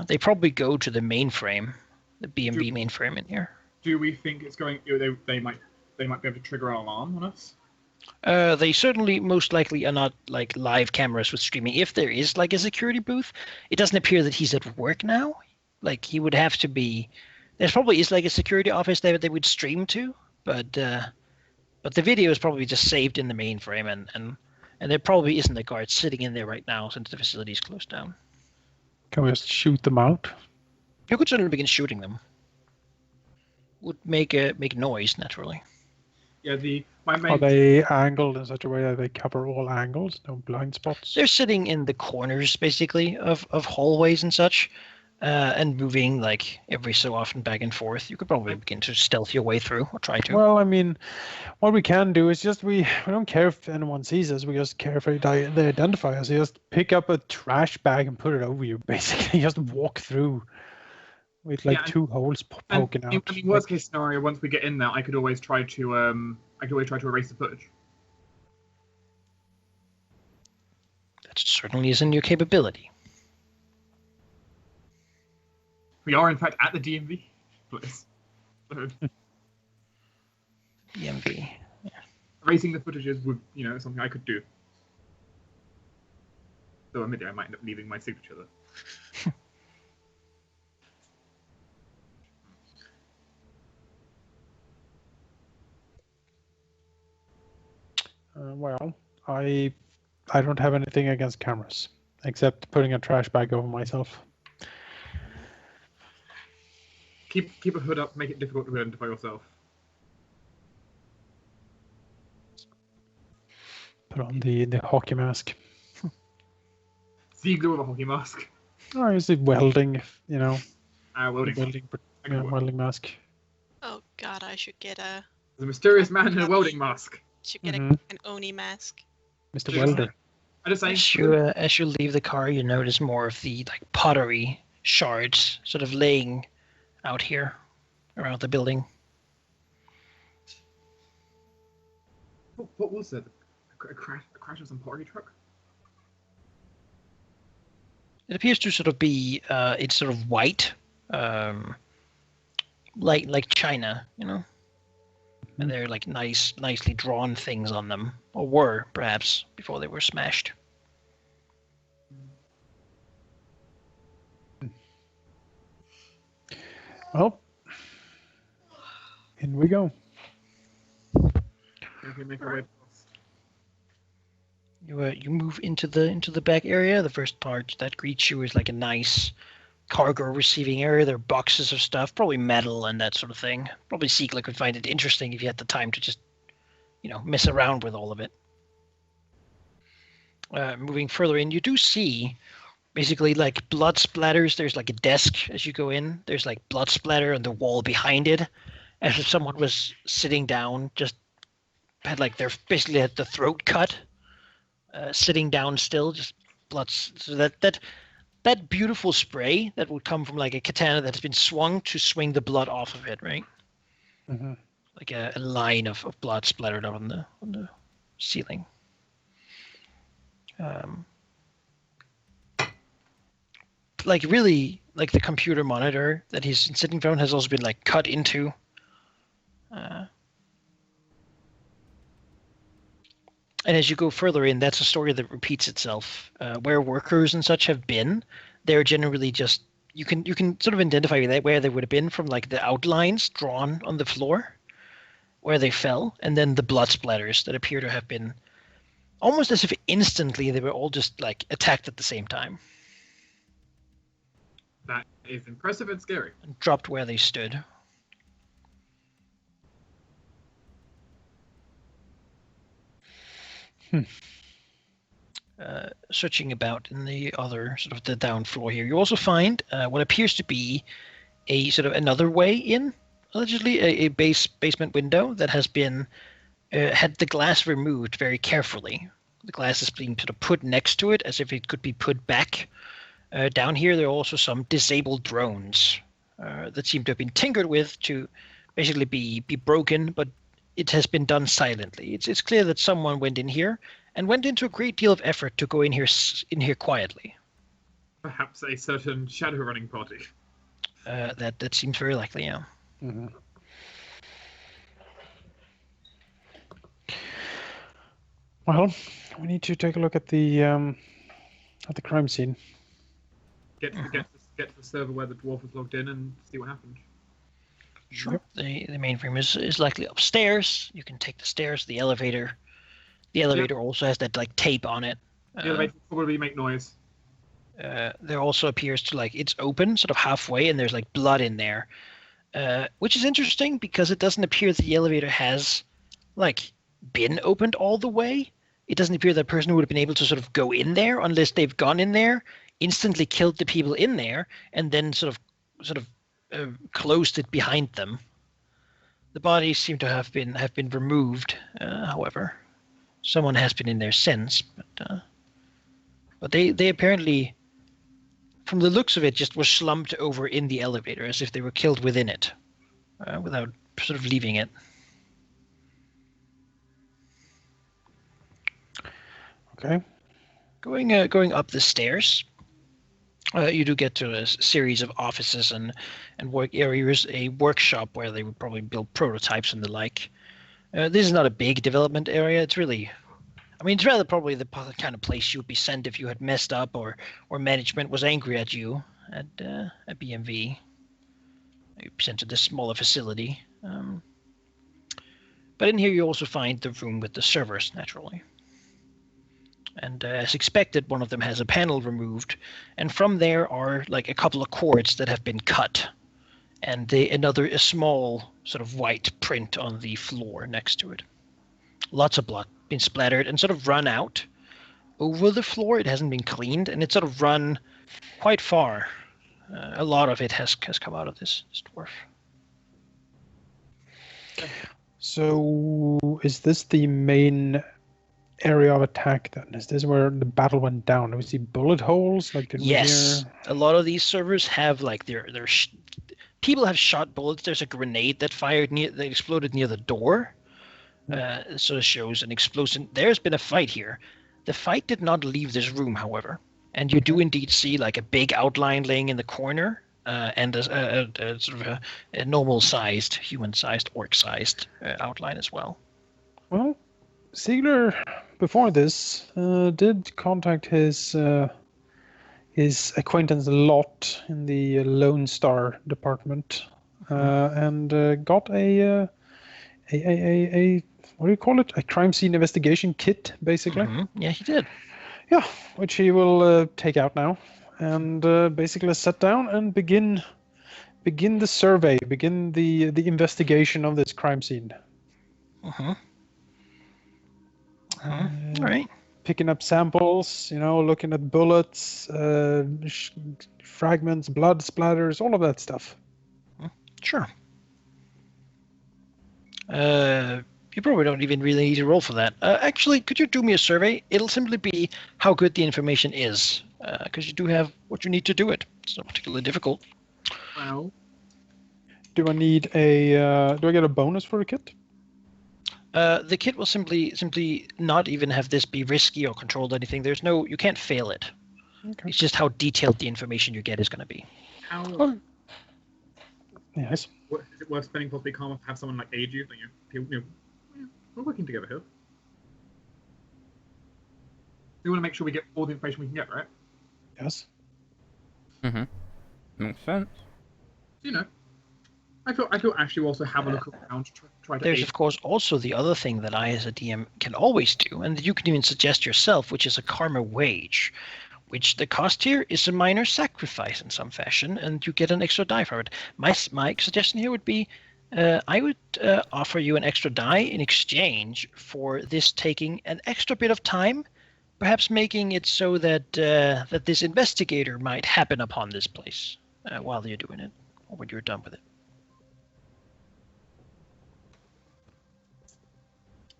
They probably go to the mainframe, the BMB mainframe in here. Do we think it's going? They might be able to trigger our alarm on us. They certainly most likely are not like live cameras with streaming. If there is like a security booth, it doesn't appear that he's at work now. Like he would have to be. There probably is like a security office there that they would stream to, but the video is probably just saved in the mainframe, and there probably isn't a guard sitting in there right now since the facility is closed down. Can we just shoot them out? You could certainly begin shooting them. Would make noise naturally. Yeah, my main. Are they angled in such a way that they cover all angles, no blind spots? They're sitting in the corners basically of hallways and such, and moving like every so often back and forth. You could probably begin to stealth your way through, or try to. Well, I mean, what we can do is just we don't care if anyone sees us. We just care if they identify us. You just pick up a trash bag and put it over you. Basically, just walk through with like two holes poking out. I mean, worst case scenario, once we get in there, I could always try to erase the footage. That certainly is in your capability. We are, in fact, at the DMV place. DMV. Yeah. Erasing the footages would, something I could do. Though admittedly, I might end up leaving my signature there. Well, I don't have anything against cameras, except putting a trash bag over myself. Keep a hood up, make it difficult to identify yourself. Put on the hockey mask. Ziegler with a hockey mask. Or is it welding, Welding mask. Oh god, I should get a There's a mysterious man in a welding mask. an Oni mask. Mr. Welder. I just saying. As you leave the car, you notice more of the like pottery shards sort of laying out here around the building. What was it? A crash of some pottery truck? It appears to sort of be it's sort of white, like China, and they're like nicely drawn things on them, or were perhaps before they were smashed. Well, in we go. Okay, make our way past. You move into the back area. The first part that greets you is like a nice cargo receiving area. There are boxes of stuff, probably metal and that sort of thing. Probably Ziegler could find it interesting if you had the time to just, mess around with all of it. Moving further in, you do see basically like blood splatters. There's like a desk as you go in. There's like blood splatter on the wall behind it, as if someone was sitting down, just had like their basically had the throat cut, sitting down still, just blood. So that beautiful spray that would come from like a katana that's been swung to swing the blood off of it, right? Mm-hmm. Like a line of blood splattered out on the ceiling. Like really, like the computer monitor that he's sitting in front has also been like cut into. And as you go further in, that's a story that repeats itself. Where workers and such have been, they're generally just you can sort of identify that where they would have been from like the outlines drawn on the floor, where they fell, and then the blood splatters that appear to have been almost as if instantly they were all just like attacked at the same time. That is impressive and scary. And dropped where they stood. searching about in the other sort of the down floor here, you also find what appears to be a sort of another way in, allegedly a basement window that has been had the glass removed very carefully. The glass is being sort of put next to it as if it could be put back. Down here, there are also some disabled drones that seem to have been tinkered with to basically be broken, but it has been done silently. It's clear that someone went in here and went into a great deal of effort to go in here quietly. Perhaps a certain shadow running party. That seems very likely, yeah. Mm-hmm. Well, we need to take a look at the crime scene. Get to the server where the dwarf was logged in and see what happened. Sure. The mainframe is likely upstairs. You can take the stairs, the elevator. The elevator also has that like tape on it. The elevator will probably make noise. There also appears to it's open sort of halfway, and there's like blood in there, which is interesting because it doesn't appear that the elevator has been opened all the way. It doesn't appear that person would have been able to sort of go in there unless they've gone in there, instantly killed the people in there, and then sort of closed it behind them. The bodies seem to have been removed. However, someone has been in there since, but they apparently, from the looks of it, just were slumped over in the elevator as if they were killed within it, without sort of leaving it. Okay. Going up the stairs, you do get to a series of offices and work areas, a workshop where they would probably build prototypes and the like. This is not a big development area. It's really, it's rather probably the kind of place you would be sent if you had messed up or management was angry at you at BMV. You'd be sent to this smaller facility. But in here you also find the room with the servers, naturally. And as expected, one of them has a panel removed, and from there are a couple of cords that have been cut, and a small sort of white print on the floor next to it. Lots of blood been splattered and sort of run out over the floor. It hasn't been cleaned, and it's sort of run quite far. A lot of it has come out of this dwarf. So, is this the main area of attack then? Is this where the battle went down? Do we see bullet holes? Yes, a lot of these servers have people have shot bullets. There's a grenade that exploded near the door. So it shows an explosion. There's been a fight here. The fight did not leave this room, however, and you do indeed see a big outline laying in the corner, and a sort of a normal-sized, human-sized, orc-sized outline as well. Well, Ziegler, before this, did contact his acquaintance Lot in the Lone Star department, and got a what do you call it? A crime scene investigation kit, basically. Mm-hmm. Yeah, he did. Yeah, which he will take out now, and basically sit down and begin the survey, begin the investigation of this crime scene. All right. Picking up samples, looking at bullets, fragments, blood splatters, all of that stuff. Sure. You probably don't even really need to roll for that. Actually, could you do me a survey? It'll simply be how good the information is, because you do have what you need to do it. It's not particularly difficult. Well, do I need do I get a bonus for the kit? The kit will simply not even have this be risky or controlled anything. You can't fail it. Okay. It's just how detailed the information you get is going to be. Yes. Is it worth spending possibly karma to have someone aid you? We're working together here. We want to make sure we get all the information we can get, right? Yes. Mm-hmm. Makes sense. I feel actually also have a look around to try to. There's of course also the other thing that I as a DM can always do, and that you can even suggest yourself, which is a karma wage, which the cost here is a minor sacrifice in some fashion, and you get an extra die for it. My suggestion here would be, I would offer you an extra die in exchange for this taking an extra bit of time perhaps making it so that that this investigator might happen upon this place while you're doing it, or when you're done with it.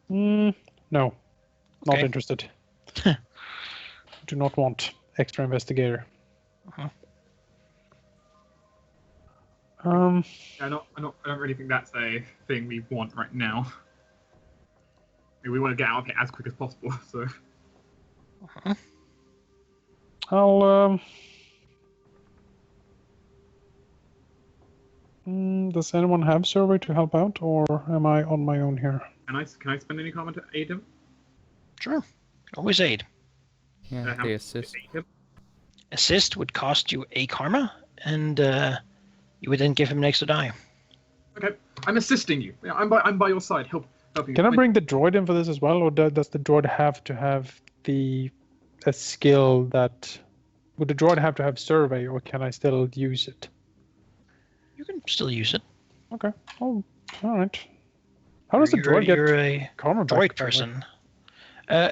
No, not Okay. interested. Do not want extra investigator. Uh-huh. I don't really think that's a thing we want right now. I mean, we want to get out of here as quick as possible. So Uh-huh. I'll. Does anyone have survey to help out, or am I on my own here? can I spend any comment to aid him? Sure. Always aid. Yeah, how the much assist. to aid him? Assist would cost you a karma, and you would then give him an extra die. Okay, I'm assisting you. Yeah, I'm by your side, helping you. Can I bring the droid in for this as well, or does the droid have to have a skill that? Would the droid have to have survey, or can I still use it? You can still use it. Okay. Oh, all right. How does the You're- droid get You're a karma back? droid person.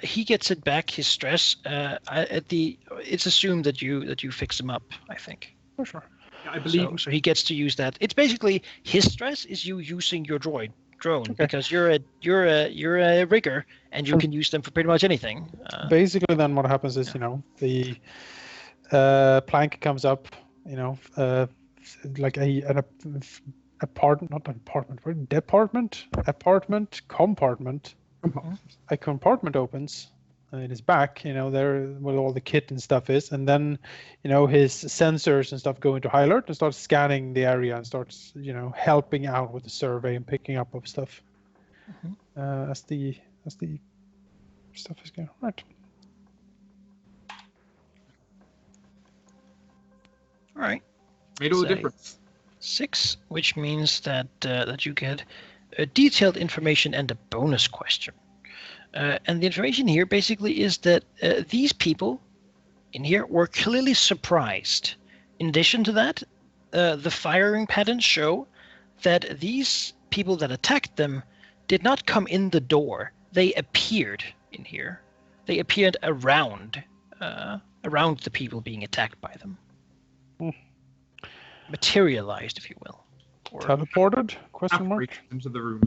He gets it back. His stress. It's assumed that you fix him up. I think. Oh, sure. Yeah, I believe. So he gets to use that. It's basically his stress is you using your drone Okay. because you're a rigger and you Sure. can use them for pretty much anything. Basically, then what happens is, the plank comes up, like an compartment. A compartment opens in his back, there where all the kit and stuff is, and then, his sensors and stuff go into high alert and starts scanning the area and starts, helping out with the survey and picking up of stuff as the stuff is going right. All right. Made all the Say- difference. 6, which means that that you get detailed information and a bonus question. And the information here basically is that these people in here were clearly surprised. In addition to that, the firing patterns show that these people that attacked them did not come in the door. They appeared in here. They appeared around the people being attacked by them. Materialized, if you will. Or Teleported? Question mark. Apparated into the room.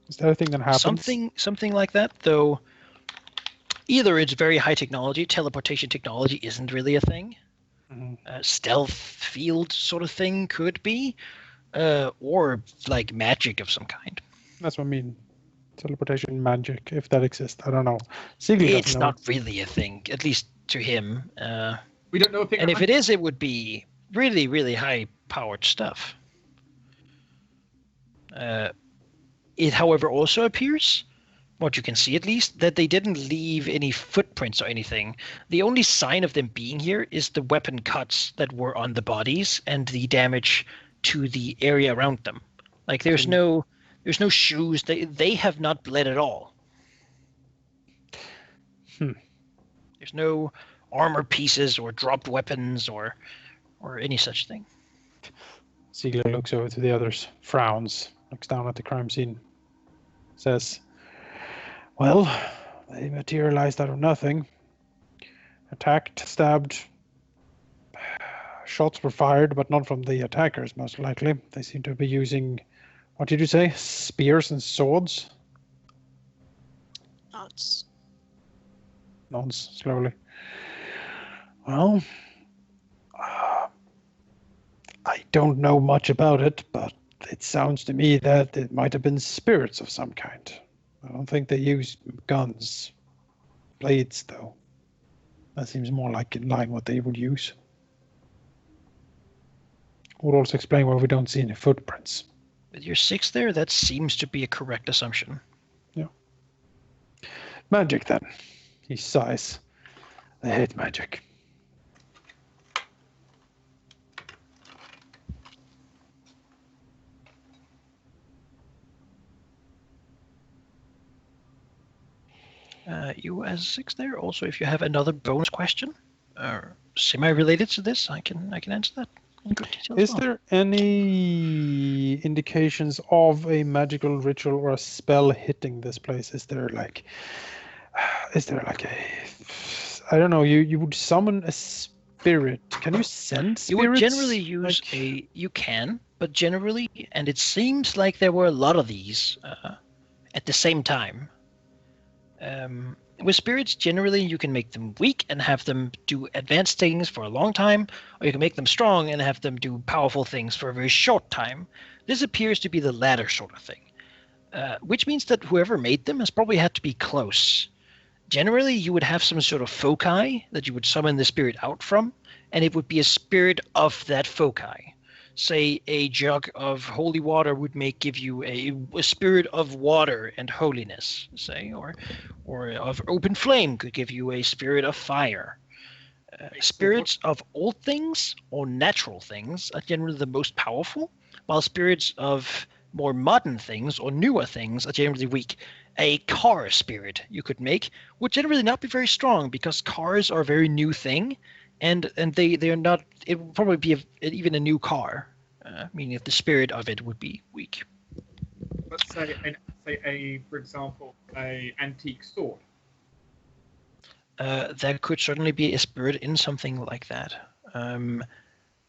Is that a thing that happens? something like that, though. Either it's very high technology, teleportation technology isn't really a thing. Stealth field sort of thing could be, or like magic of some kind. That's what I mean. Teleportation magic, if that exists. I don't know. Ziegler doesn't It's know. not really a thing, at least to him. We don't know if And if it is, it would be really, really high-powered stuff. It, however, also appears, what you can see at least, that they didn't leave any footprints or anything. The only sign of them being here is the weapon cuts that were on the bodies and the damage to the area around them. Like there's no shoes. They have not bled at all. There's no armor pieces or dropped weapons or any such thing. Ziegler looks over to the others, frowns, looks down at the crime scene, says, "Well, they materialized out of nothing. Attacked, stabbed. Shots were fired, but not from the attackers, most likely. They seem to be using, what did you say, spears and swords?" Nods slowly. "Well, I don't know much about it, but it sounds to me that it might have been spirits of some kind. I don't think they used guns. Blades, though. That seems more like in line what they would use. Would also explain why we don't see any footprints." With your 6 there, that seems to be a correct assumption. Yeah. Magic, then. He sighs. "I hate magic." You as 6 there. Also, if you have another bonus question, semi-related to this, I can answer that in good detail. Is there any indications of a magical ritual or a spell hitting this place? Is there like Is there like a? I don't know. You would summon a spirit. Can you send spirits? You would generally use Like- you can, but generally, and it seems like there were a lot of these at the same time. With spirits, generally, you can make them weak and have them do advanced things for a long time, or you can make them strong and have them do powerful things for a very short time. This appears to be the latter sort of thing, which means that whoever made them has probably had to be close. Generally, you would have some sort of foci that you would summon the spirit out from, and it would be a spirit of that foci. Say a jug of holy water would give you a spirit of water and holiness, say, or of open flame could give you a spirit of fire. Spirits of old things or natural things are generally the most powerful, while spirits of more modern things or newer things are generally weak. A car spirit you could make would generally not be very strong because cars are a very new thing, and they are not. It would probably be even a new car, meaning that the spirit of it would be weak. Let's say for example, a antique sword. There could certainly be a spirit in something like that.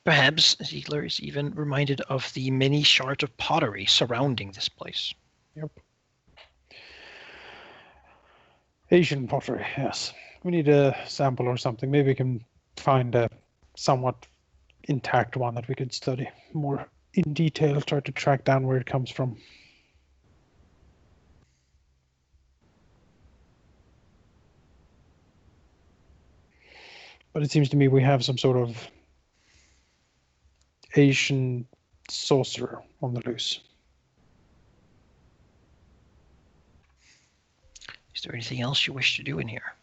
Perhaps Ziegler is even reminded of the many shards of pottery surrounding this place. Yep. Asian pottery, yes. We need a sample or something. Maybe we can find a somewhat intact one that we could study more in detail, try to track down where it comes from. But it seems to me we have some sort of Asian sorcerer on the loose. Is there anything else you wish to do in here?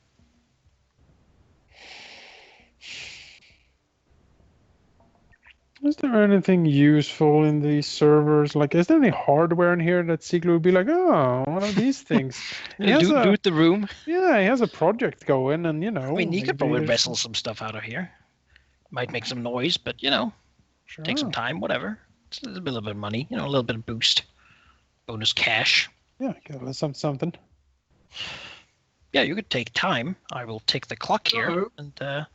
Is there anything useful in these servers? Like, is there any hardware in here that Ziegler would be like, oh, one of these things? Loot the room. Yeah, he has a project going, and you know. I mean, he could probably there's- wrestle some stuff out of here. Might make some noise, but you know, take some Sure. time, whatever. It's a little bit of money, you know, a little bit of boost, bonus cash. Yeah, give us something. Yeah, you could take time. I will take the clock here, Uh-oh. and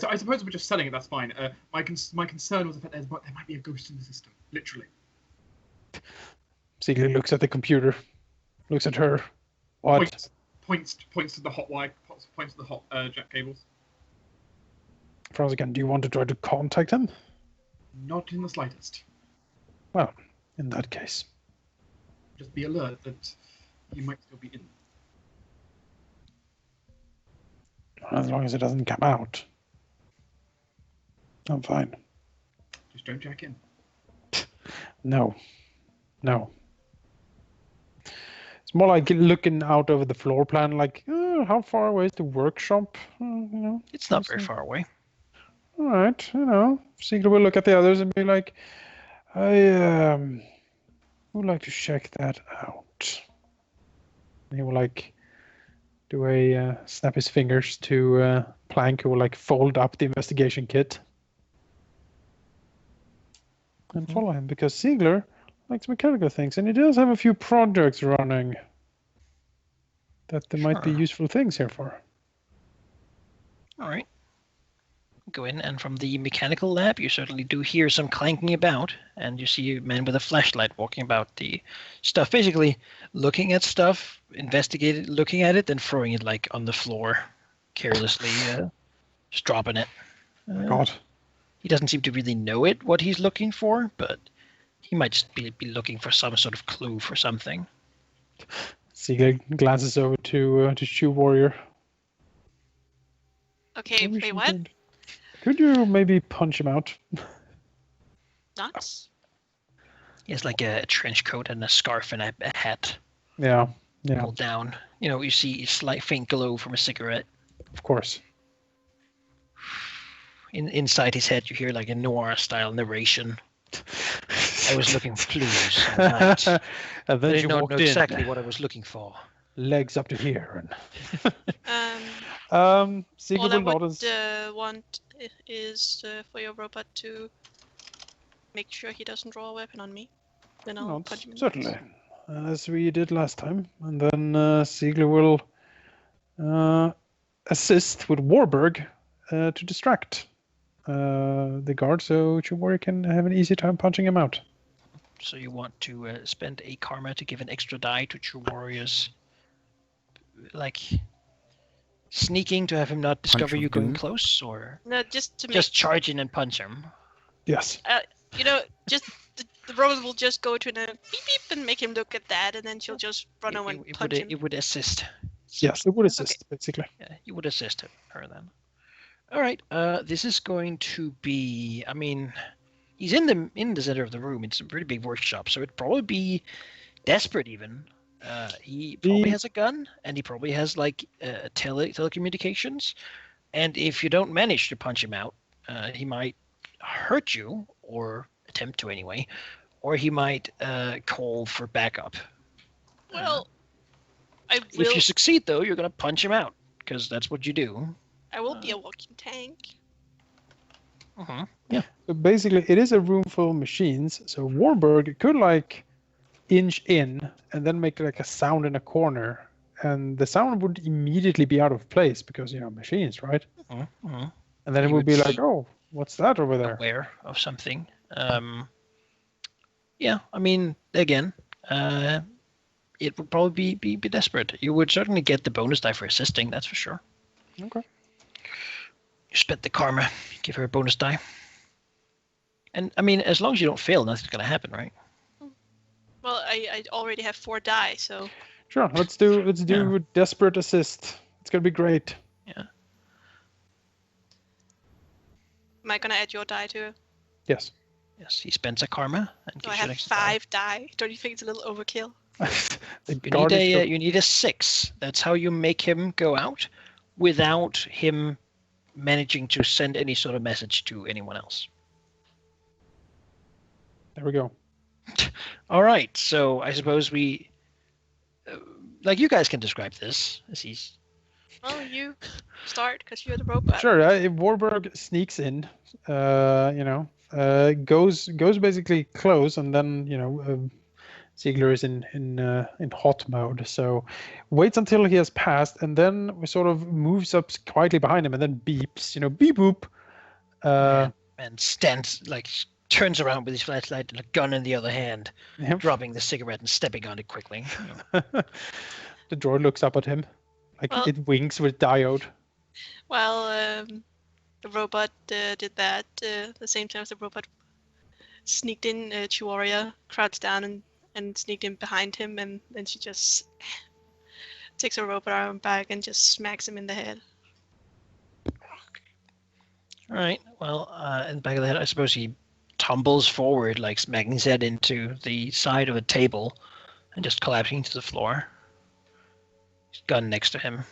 I suppose we're just selling it. That's fine. My concern was that there might be a ghost in the system. Literally. Ziegler looks at the computer, looks at her. What? Points to the hot wire. Points to the hot jack cables. Franz again, do you want to try to contact him? Not in the slightest. Well, in that case. Just be alert that he might still be in. As long as it doesn't come out. I'm fine. Just don't jack in. No. No. It's more like looking out over the floor plan, like, how far away is the workshop? You know. it's not very far away. All right, you know, Ziegler will look at the others and be like, I would like to check that out. And he will like do a snap his fingers to Plank, who will like fold up the investigation kit and follow him, because Ziegler likes mechanical things, and he does have a few projects running that there might be Sure. useful things here for. All right. Go in, and from the mechanical lab, you certainly do hear some clanking about, and you see a man with a flashlight walking about the stuff, basically looking at stuff, investigating, looking at it, then throwing it like on the floor, carelessly, just dropping it. God. He doesn't seem to really know what he's looking for, but he might just be looking for some sort of clue for something. Ziegler glances over to Shoe Warrior. Okay, Maybe wait, she what? Could you maybe punch him out? Nuts? He has like a trench coat and a scarf and a hat Yeah, yeah, pulled down. You know, you see a slight faint glow from a cigarette. of course. Inside his head, you hear like a noir-style narration. I was looking for clues. Right. And I then she did not walked know in, exactly what I was looking for. legs up to here, All and Ziegler I will nod would as want is for your robot to make sure he doesn't draw a weapon on me. Then I'll nods, punch him in the certainly, face. as we did last time. And then Ziegler will assist with Warburg to distract the guard, so Chiwari can have an easy time punching him out. So you want to spend a karma to give an extra die to True Warriors, like sneaking to have him not discover of you going doom? close, or No, just to make just charge in and punch him? Yes. just the robot will just go to the beep beep and make him look at that, and then she'll just run over and punch him. It would assist. Yes, it would assist, basically. Yeah, you would assist her then. All right. This is going to be. I mean, he's in the center of the room. It's a pretty big workshop, so it'd probably be desperate even. He probably has a gun, and he probably has like telecommunications. And if you don't manage to punch him out, he might hurt you, or attempt to anyway, or he might call for backup. Well, I will. If you succeed, though, you're gonna punch him out because that's what you do. I will be a walking tank. Yeah. So basically, it is a room full of machines. So Warburg could like inch in and then make like a sound in a corner, and the sound would immediately be out of place because machines, right? And then it would be like, oh, what's that over there? Aware of something. Yeah. I mean, again, it would probably be desperate. You would certainly get the bonus die for assisting. That's for sure. Okay. You spent the karma, give her a bonus die. And I mean, as long as you don't fail, nothing's gonna happen, right? Well, I already have 4 die, so. Sure. Let's do desperate assist. It's gonna be great. Yeah. Am I gonna add your die too? Yes. Yes, he spends a karma and So I gives you an have extra 5 die. Don't you think it's a little overkill? You need a 6. That's how you make him go out, without him managing to send any sort of message to anyone else. There we go. All right, so I suppose we, like, you guys can describe this as he's. Well, you start because you're the robot. Sure. Warburg sneaks in. Goes basically close, and then Ziegler is in hot mode. So waits until he has passed, and then sort of moves up quietly behind him, and then beeps. Beep boop. And stands turns around with his flashlight and a gun in the other hand, dropping the cigarette and stepping on it quickly. The droid looks up at him, it winks with diode. Well, the robot did that. The same time as the robot sneaked in, Chiwaria crouched down and sneaked in behind him, and then she just takes her robot arm back and just smacks him in the head. All right. Well, in the back of the head, I suppose he tumbles forward, like smacking his head into the side of a table, and just collapsing to the floor. His gun next to him.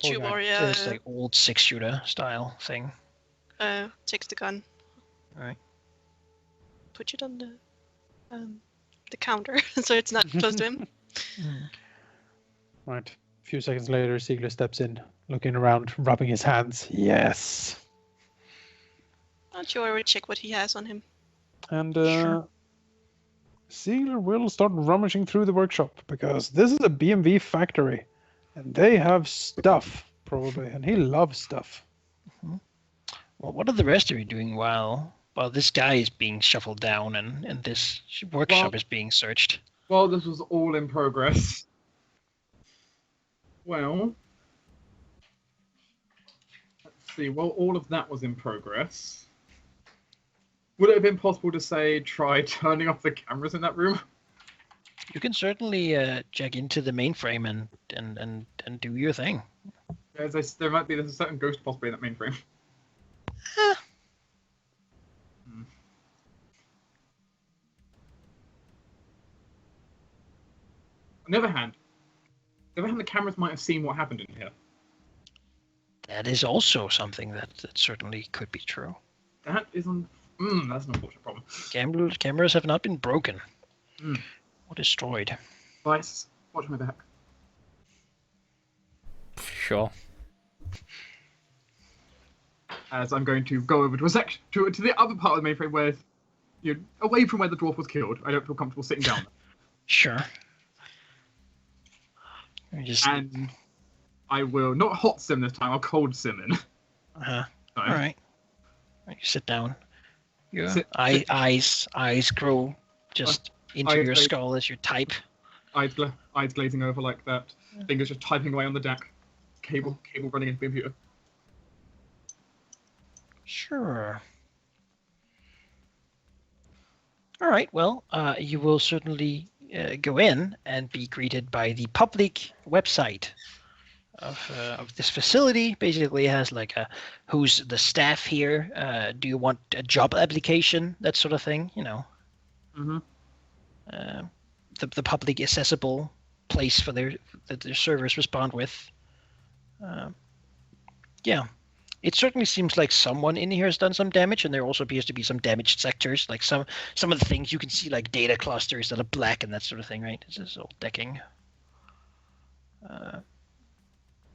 Chiwaria It's like old 6-shooter style thing. takes the gun. All right. Puts it on the counter so it's not close to him. Right. A few seconds later, Ziegler steps in, looking around, rubbing his hands. Yes. Not sure. Check what he has on him. And Sure. Ziegler will start rummaging through the workshop, because this is a BMV factory, and they have stuff, probably, and he loves stuff. Well, what are the rest of you doing while this guy is being shuffled down and this workshop is being searched? Well, this was all in progress. Well, let's see. Well, all of that was in progress. Would it have been possible to say, try turning off the cameras in that room? You can certainly check into the mainframe and do your thing. There's a certain ghost possibly in that mainframe. On the other hand, the cameras might have seen what happened in here. That is also something that certainly could be true. That isn't. That's an unfortunate problem. Cameras have not been broken Mm. or destroyed. Vice, watch my back. Sure. As I'm going to go over to the other part of the mainframe where you're away from where the dwarf was killed. I don't feel comfortable sitting down. Sure. You just And I will not hot sim this time. I'll cold sim in. Uh-huh. Sorry. All right. You sit down. Your Sit- eyes grow just into eyes your glaze- skull as you type. Eyes glazing over like that. Fingers just typing away on the deck. Cable running into the computer. Sure. All right. Well, you will certainly go in and be greeted by the public website of this facility. Basically, it has like who's the staff here? Do you want a job application? That sort of thing. You know. Mm-hmm. The public accessible place for their servers respond with. Yeah. It certainly seems like someone in here has done some damage, and there also appears to be some damaged sectors, like some of the things you can see, like data clusters that are black and that sort of thing, right? This is all decking.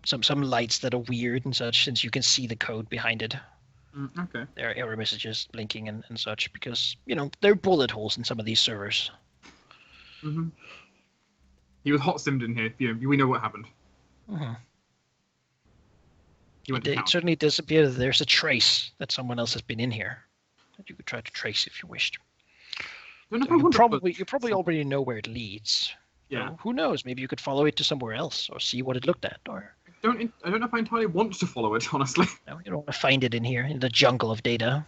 Some lights that are weird and such, since you can see the code behind it. Okay. There are error messages blinking and such, because, you know, there are bullet holes in some of these servers. Mm-hmm. He was hot simmed in here. You know, we know what happened. Mm-hmm. He went to It town. certainly does appear that there's a trace that someone else has been in here that you could try to trace if you wished. Don't know if So I you want to probably already know where it leads. Yeah. So who knows? Maybe you could follow it to somewhere else or see what it looked at. Or I don't know if I entirely want to follow it, honestly. no, you don't want to find it in here in the jungle of data.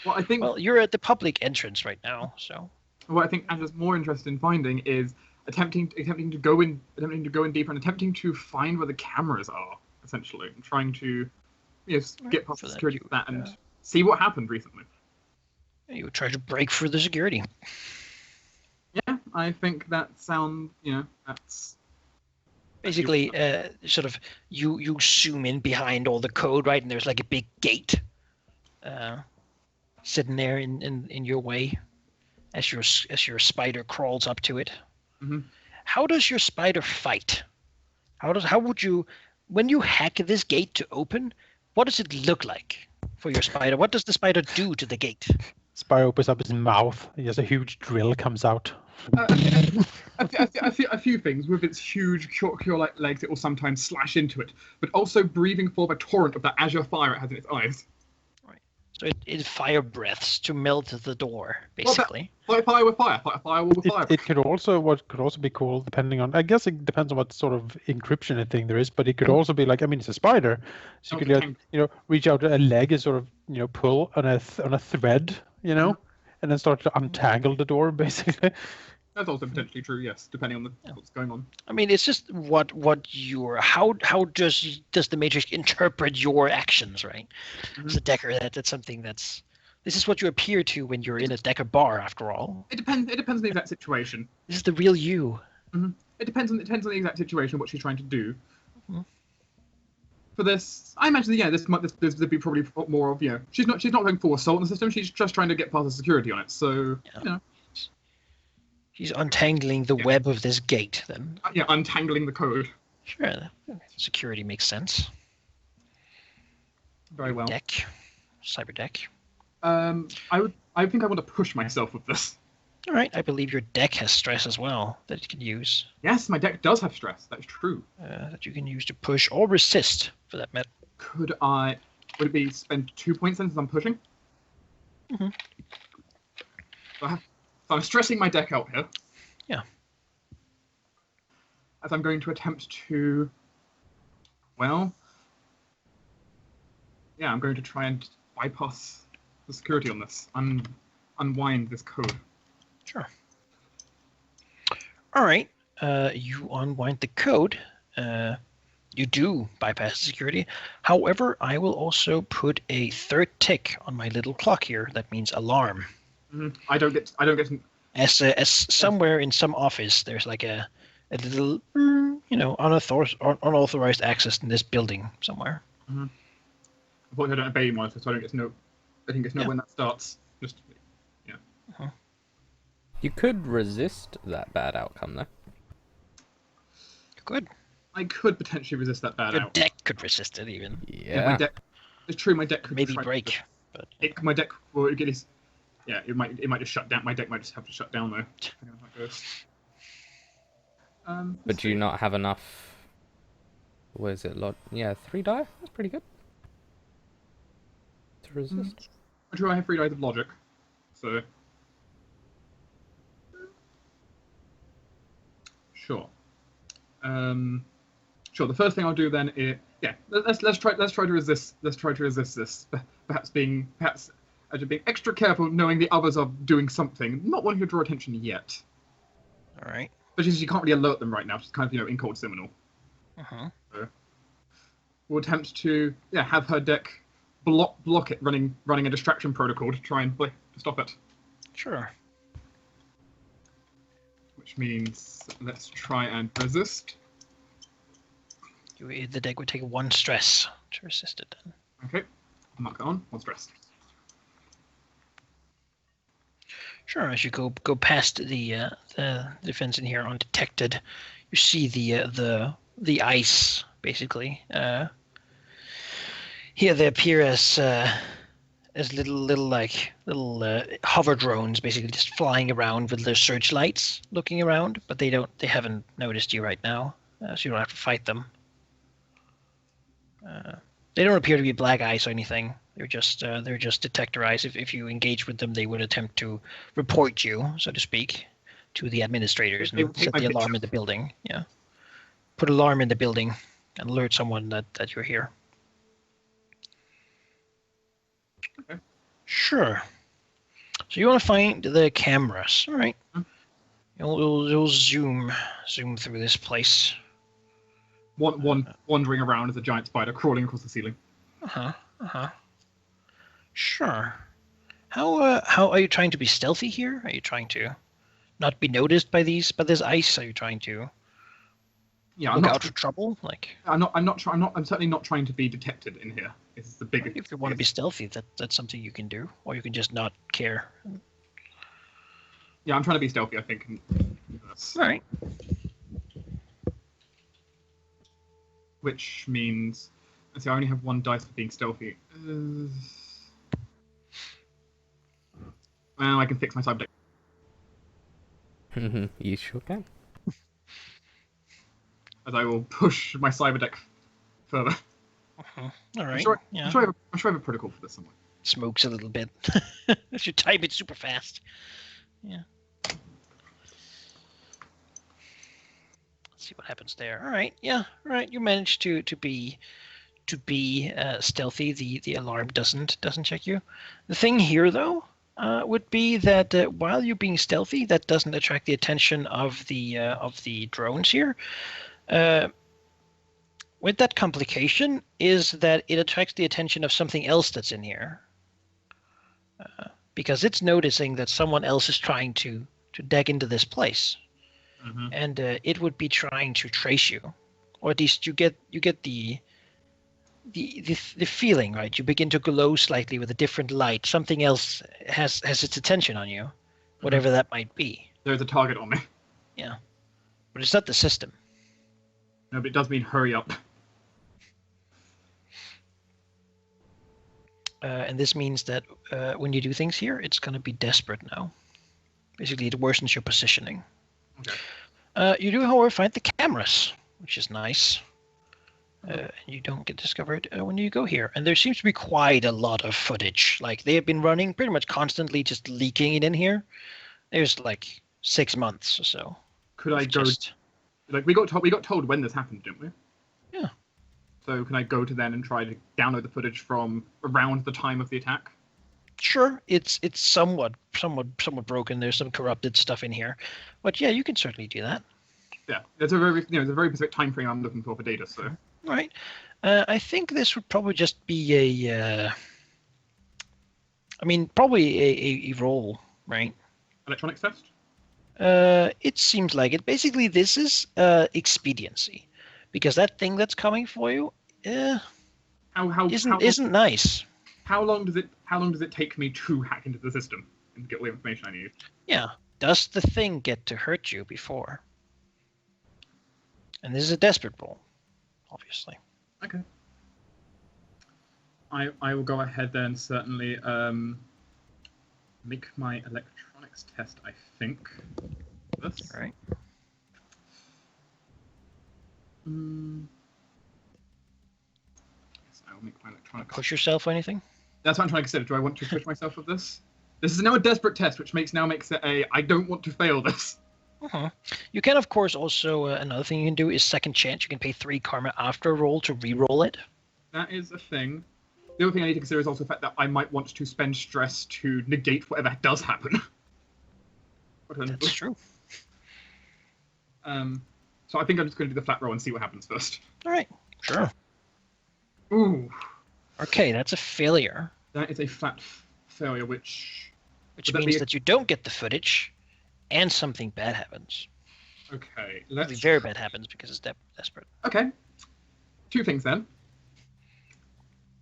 What I think Well, you're at the public entrance right now, so what I think Angela's more interested in finding is attempting to go in deeper and attempting to find where the cameras are, essentially, and trying to get past For the that, security you with that and would, see what happened recently. you would try to break through the security. Yeah, I think that sounds, that's Basically, sort of you zoom in behind all the code, right? And there's like a big gate sitting there in your way as your spider crawls up to it. Mm-hmm. How does your spider fight? How would you, when you hack this gate to open, what does it look like for your spider? What does the spider do to the gate? Spire opens up his mouth. Just a huge drill comes out. A few things. With its huge claw-like legs, it will sometimes slash into it, but also breathing forth a torrent of that azure fire it has in its eyes. Right. So it fire breaths to melt the door, basically. Fight fire with fire. Fight fire with fire. It could also, what could also be cool, depending on, I guess it depends on what sort of encryption thing there is, but it could also be like, I mean, it's a spider, so you could reach out a leg and sort of, pull on a thread, and then start to untangle the door, basically. That's also potentially true, yes, depending on what's going on. I mean, it's just how does the Matrix interpret your actions, right? Mm-hmm. As a Decker, that's something this is what you appear to when you're in a Decker bar, after all. It depends on the exact situation. This is the real you. Mm-hmm. It depends on the exact situation, what she's trying to do. Mm-hmm. For this, I imagine, this would be probably more of, she's not going for assault on the system. She's just trying to get past the security on it. So, She's untangling the web of this gate, then. Untangling the code. Sure, security makes sense. Very well. Deck, cyber deck. I think I want to push myself with this. All right, I believe your deck has stress as well that you can use. Yes, my deck does have stress. That's true. That you can use to push or resist, for that matter. Would it be spend 2 points then since I'm pushing? Mm-hmm. So I'm stressing my deck out here. Yeah. As I'm going to attempt to, I'm going to try and bypass the security on this, unwind this code. Sure. All right. You unwind the code. You do bypass security. However, I will also put a third tick on my little clock here. That means alarm. Mm-hmm. I don't get. As somewhere in some office, there's like a little, unauthorized access in this building somewhere. Mm-hmm. Unfortunately, I don't obey monitor, so I didn't get to know when that starts. Just, yeah. Uh-huh. You could resist that bad outcome, though. Good. I could potentially resist that bad Your out. deck could resist it even. Yeah. My deck. It's true. My deck could Maybe try to- break, but my deck will get his. Yeah, it might just shut down. My deck might just have to shut down though. Depending on how it goes. But do you not have enough What is it? Yeah, 3 die. That's pretty good. To resist. I'm sure I have 3 dice of logic, so sure. Sure. The first thing I'll do then is let's try to resist. Let's try to resist this. Perhaps being extra careful, knowing the others are doing something, not wanting to draw attention yet. All right. But you can't really alert them right now. She's kind of in cold Seminole. So we'll attempt to have her deck block it, running a distraction protocol to try and stop it. Sure. Which means let's try and resist. The deck would take 1 stress to resist it then. Okay, I'll mark that on. 1 stress. Sure. As you go past the defense in here undetected, you see the ice basically. Here they appear as little hover drones, basically just flying around with their searchlights, looking around. But they haven't noticed you right now, so you don't have to fight them. They don't appear to be black ice or anything. They're just detector eyes. If you engage with them, they would attempt to report you, so to speak, to the administrators and set the alarm in the building. Yeah, put alarm in the building and alert someone that you're here. Okay. Sure. So you want to find the cameras, all right? You'll zoom through this place. One wandering around as a giant spider crawling across the ceiling. Sure. How are you trying to be stealthy here? Are you trying to not be noticed by this ice? Are you trying to look out for trouble? I'm certainly not trying to be detected in here. It's the biggest. If you want to be stealthy, that's something you can do, or you can just not care. Yeah, I'm trying to be stealthy, I think. All right. Which means, I only have 1 dice for being stealthy. Well, I can fix my cyber deck. You sure can. As I will push my cyber deck further. All right. I'm sure I have a protocol for this somewhere. Smokes a little bit. If you type it super fast. Yeah. See what happens there. All right. Yeah. All right. You managed to be stealthy. The alarm doesn't check you. The thing here though would be that while you're being stealthy, that doesn't attract the attention of the drones here. With that complication is that it attracts the attention of something else that's in here, because it's noticing that someone else is trying to dig into this place. And it would be trying to trace you, or at least you get the feeling, right? You begin to glow slightly with a different light. Something else has its attention on you, whatever that might be. There's a target on me. Yeah, but it's not the system. No, but it does mean hurry up. And this means that when you do things here, it's going to be desperate now. Basically, it worsens your positioning. Okay. You do, however, find the cameras, which is nice. You don't get discovered when you go here. And there seems to be quite a lot of footage. Like, they have been running pretty much constantly, just leaking it in here. There's like 6 months or so. Could I go? Like, we got told when this happened, didn't we? Yeah. So can I go to then and try to download the footage from around the time of the attack? Sure, it's somewhat broken. There's some corrupted stuff in here, but yeah, you can certainly do that. Yeah, it's a very specific time frame I'm looking for data. So right, I think this would probably just be probably a roll, right? Electronics test. It seems like it. Basically, this is expediency, because that thing that's coming for you, isn't nice. How long does it take me to hack into the system and get all the information I need? Yeah. Does the thing get to hurt you before? And this is a desperate roll, obviously. Okay. I will go ahead then, certainly make my electronics test, I think. This. All right. I'll make my electronic. Push yourself or anything? That's what I'm trying to consider. Do I want to push myself with this? This is now a desperate test, which makes it a I don't want to fail this. You can, of course, also another thing you can do is second chance. You can pay 3 karma after a roll to re-roll it. That is a thing. The other thing I need to consider is also the fact that I might want to spend stress to negate whatever does happen. That's true. So I think I'm just going to do the flat roll and see what happens first. All right, sure. Ooh. Okay, that's a failure. That is a flat failure, which means that you don't get the footage, and something bad happens. Okay, Something very bad happens because it's desperate. Okay, 2 things then.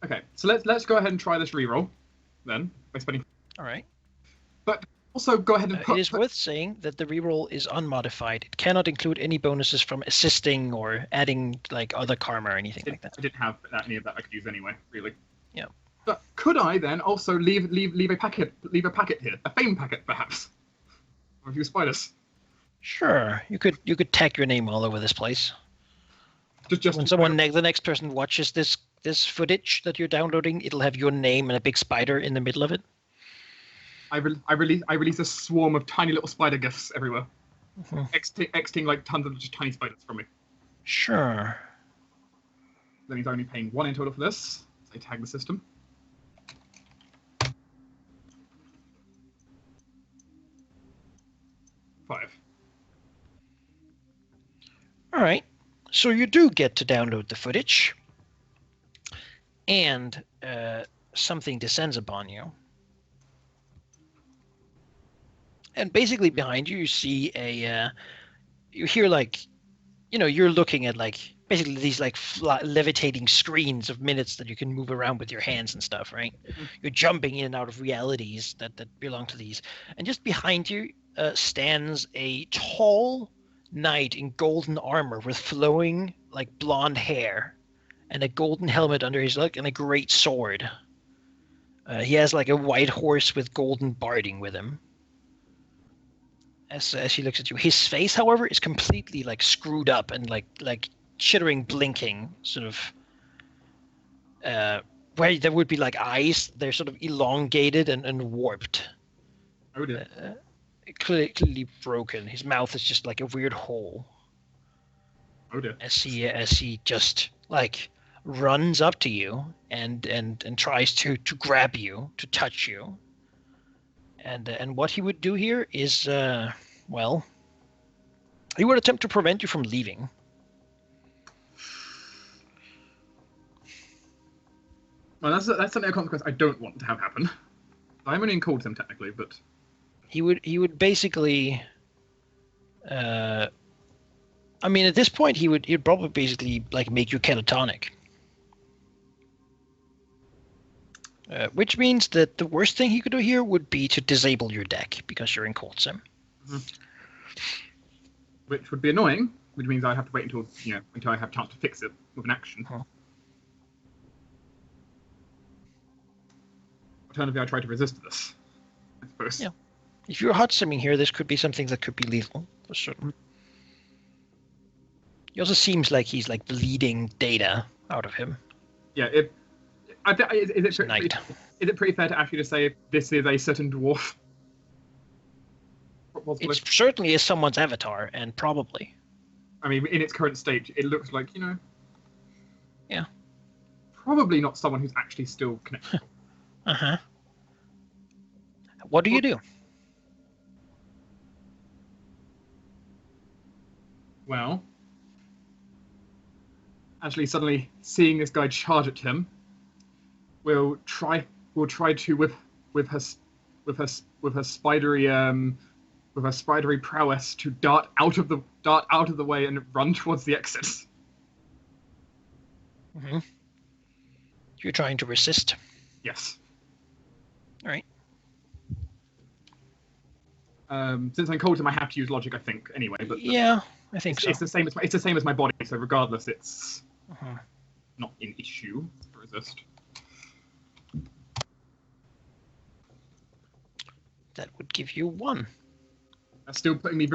Okay, so let's go ahead and try this reroll, then by spending. All right. But also go ahead and it is worth saying that the reroll is unmodified. It cannot include any bonuses from assisting or adding like other karma or anything like that. I didn't have any of that I could use anyway, really. Yeah. But could I then also leave a packet here, a fame packet perhaps, or a few spiders? Sure, you could tag your name all over this place. Just when the next person watches this footage that you're downloading, it'll have your name and a big spider in the middle of it. I release a swarm of tiny little spider gifts everywhere, exiting like tons of just tiny spiders from me. Sure. That means I'm only paying 1 in total for this. So I tag the system. $5. All right. So you do get to download the footage, and something descends upon you. And basically behind you, you see you hear like, you're looking at like basically these like levitating screens of minutes that you can move around with your hands and stuff, right? Mm-hmm. You're jumping in and out of realities that belong to these. And just behind you stands a tall knight in golden armor with flowing like blonde hair and a golden helmet under his look and a great sword. He has like a white horse with golden barding with him. As he looks at you, his face, however, is completely like screwed up and like chittering, blinking, sort of. Where there would be like eyes, they're sort of elongated and warped. Oh dear. Clearly broken. His mouth is just like a weird hole. Oh dear. As he just like runs up to you and tries to grab you, to touch you. And what he would do here is, well, he would attempt to prevent you from leaving. Well, that's certainly a consequence I don't want to have happen. I'm only in cold him technically, but he would basically, I mean, at this point he'd probably basically like make you catatonic. Which means that the worst thing he could do here would be to disable your deck because you're in cold sim. Mm-hmm. Which would be annoying, which means I have to wait until I have a chance to fix it with an action. Huh. Alternatively, I try to resist this, I suppose. Yeah. If you're hot simming here, this could be something that could be lethal for certain. He also seems like he's like bleeding data out of him. Yeah. Is it pretty fair to actually just say this is a certain dwarf? It certainly is someone's avatar, and probably. I mean, in its current state, it looks like, Yeah. Probably not someone who's actually still connected. Uh-huh. What do you do? Well, actually, suddenly seeing this guy charge at him, we'll try to with her spidery prowess to dart out of the way and run towards the exit. Mm-hmm. You're trying to resist. Yes. All right. Since I'm cold, I have to use logic, I think. Anyway, but yeah, I think so. It's the same as my body, so regardless, it's not an issue to resist. That would give you 1. That's still putting me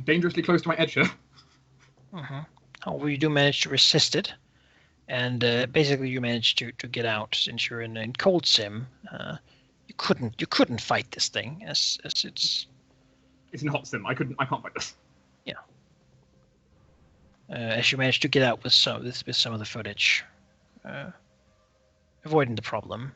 dangerously close to my edge here. However, you do manage to resist it, And basically, you managed to get out since you're in cold sim. You couldn't fight this thing as it's in hot sim. I can't fight this. as you managed to get out with some of the footage, avoiding the problem.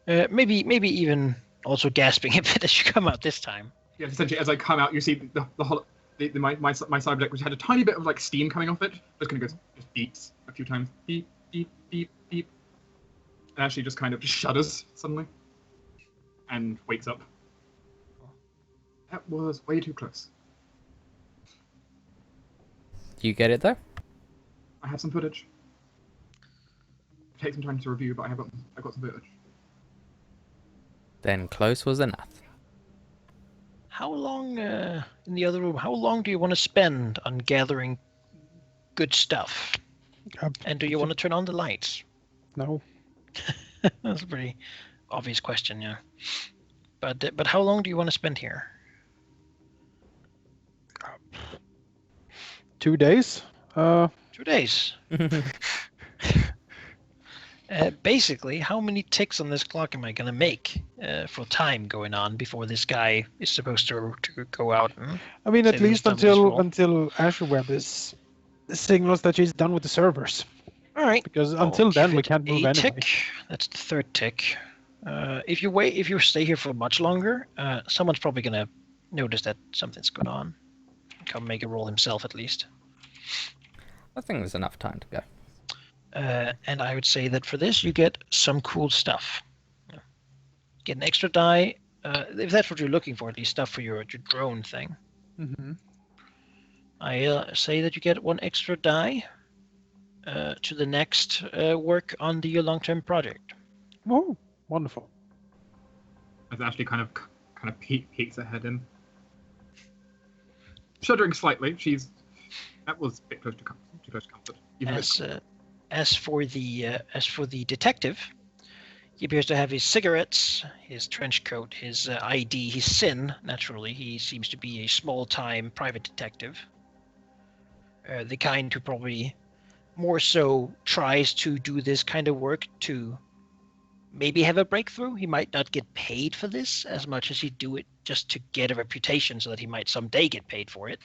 Maybe even also gasping a bit as you come out this time. Yeah, essentially, as I come out, you see my cyber deck, which had a tiny bit of like steam coming off it, just kind of goes, just beeps a few times, beep beep beep beep, and actually just kind of just shudders suddenly, and wakes up. That was way too close. You get it though? I have some footage. Take some time to review, but I've got some footage. Then close was enough. How long in the other room? How long do you want to spend on gathering good stuff? And do you want to turn on the lights? No. That's a pretty obvious question, yeah. But how long do you want to spend here? 2 days. 2 days. Basically, how many ticks on this clock am I gonna make for time going on before this guy is supposed to go out? I mean, at Saving least some of this roll. until AzureWeb is signals that she's done with the servers. All right. Because I'll until then give we it can't move a anyway. tick. That's the third tick. If you stay here for much longer, someone's probably gonna notice that something's going on. Come make a roll himself at least. I think there's enough time to go. And I would say that for this you get some cool stuff. Get an extra die, if that's what you're looking for, at least stuff for your drone thing. Mm-hmm. I say that you get 1 extra die to the next work on the long-term project. Oh, wonderful. As Ashley kind of peeks her head in, shuddering slightly. That was a bit close to comfort. Too close to comfort. Even As for the detective, he appears to have his cigarettes, his trench coat, his ID, his SIN. Naturally, he seems to be a small-time private detective. The kind who probably more so tries to do this kind of work to maybe have a breakthrough. He might not get paid for this as much as he'd do it just to get a reputation so that he might someday get paid for it.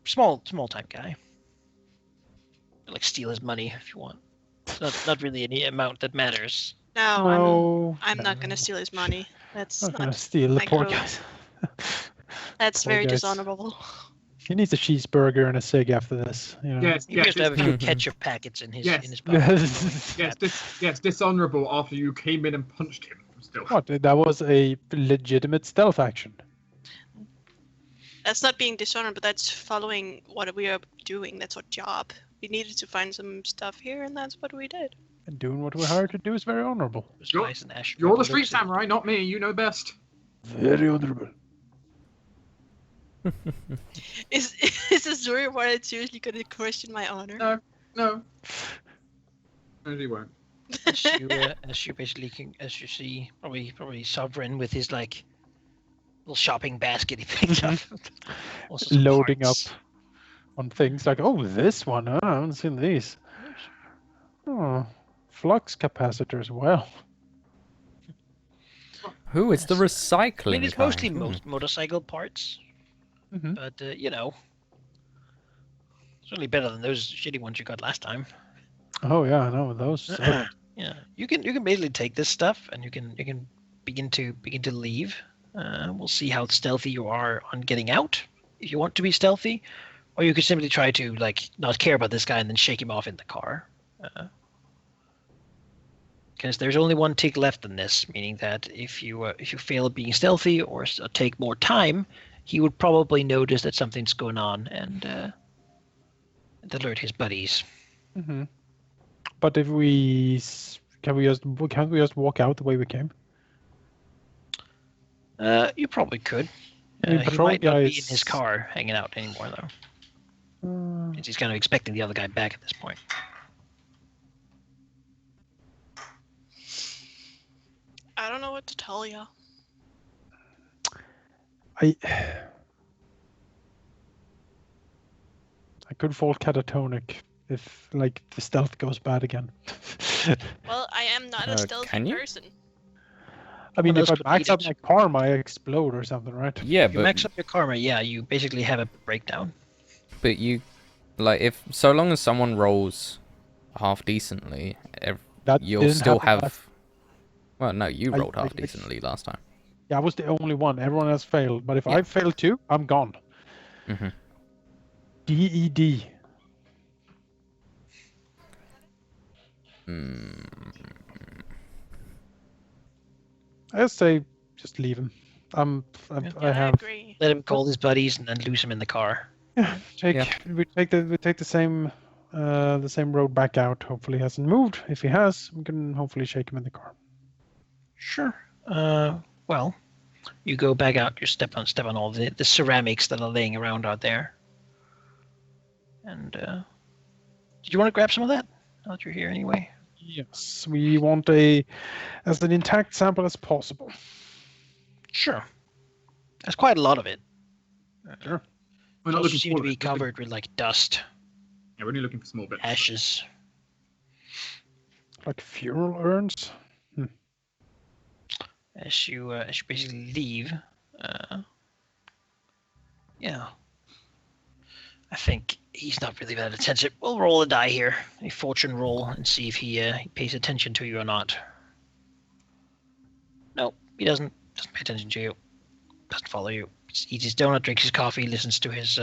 Small-time guy. Like steal his money if you want. It's not really any amount that matters. No, I'm not gonna steal his money. That's Not gonna not steal the my poor code. guys. That's Poor very guys. dishonorable. He needs a cheeseburger and a cig after this. You know? yes, He appears to have a few Mhm. ketchup packets in his Yes. in his pocket. yes, dishonorable after you came in and punched him. Still. What? That was a legitimate stealth action. That's not being dishonorable, but that's following what we are doing. That's our job. We needed to find some stuff here, and that's what we did. And doing what we're hired to do is very honorable. It was You're- nice and Ash You're the looks street at- samurai, not me. You know best. Very honorable. Is Azure Warrior seriously gonna question my honor? No. No, you won't. as you basically as you see probably Sovereign with his like little shopping basket he picked up. Also some Loading parts. up on things like, oh, this one, I haven't seen these. Oh, flux capacitors, well. Who is the Yes. recycling I mean, it's mostly kind? motorcycle parts, Mm-hmm. but you know, certainly better than those shitty ones you got last time. Oh yeah, I know those. suck. Yeah, you can basically take this stuff and you can begin to leave. We'll see how stealthy you are on getting out, if you want to be stealthy, or you could simply try to like not care about this guy and then shake him off in the car. Because there's only 1 tick left in this, meaning that if you fail at being stealthy or take more time, he would probably notice that something's going on and alert his buddies. Mm-hmm. But if can't we just walk out the way we came? You probably could. I mean, He patrol might not be in guys- his car hanging out anymore, though, since he's kind of expecting the other guy back at this point. I don't know what to tell you. I could fall catatonic if like the stealth goes bad again. Well, I am not a stealthy can you? person. I mean, Well, if I those max could out beat my it. karma, I explode or something, right? Yeah, If you max up your karma, yeah, you basically have a breakdown. but you, like, if so long as someone rolls half decently, That you'll didn't still happen have. Well, no, you I- rolled half I- decently last time. Yeah, I was the only one. Everyone else failed. But if Yeah. I fail too, I'm gone. Mhm. DED. I say just leave him. I Yeah, I have agree. Let him call his buddies and then lose him in the car. we take the same road back out. Hopefully he hasn't moved. If he has, we can hopefully shake him in the car. Sure. Well, you go back out. You step on all the ceramics that are laying around out there. And did you want to grab some of that? Now that you're here anyway. Yes, we want as an intact sample as possible. Sure. There's quite a lot of it. Sure. We're It not also looking seem to for be covered with like dust, Yeah, we're only looking for small bits. ashes. Like funeral urns. As you basically leave. Yeah. I think he's not really that attentive. We'll roll a die here, a fortune roll, and see if he pays attention to you or not. No, he doesn't. Doesn't pay attention to you. Doesn't follow you. He eats his donut, drinks his coffee, listens to his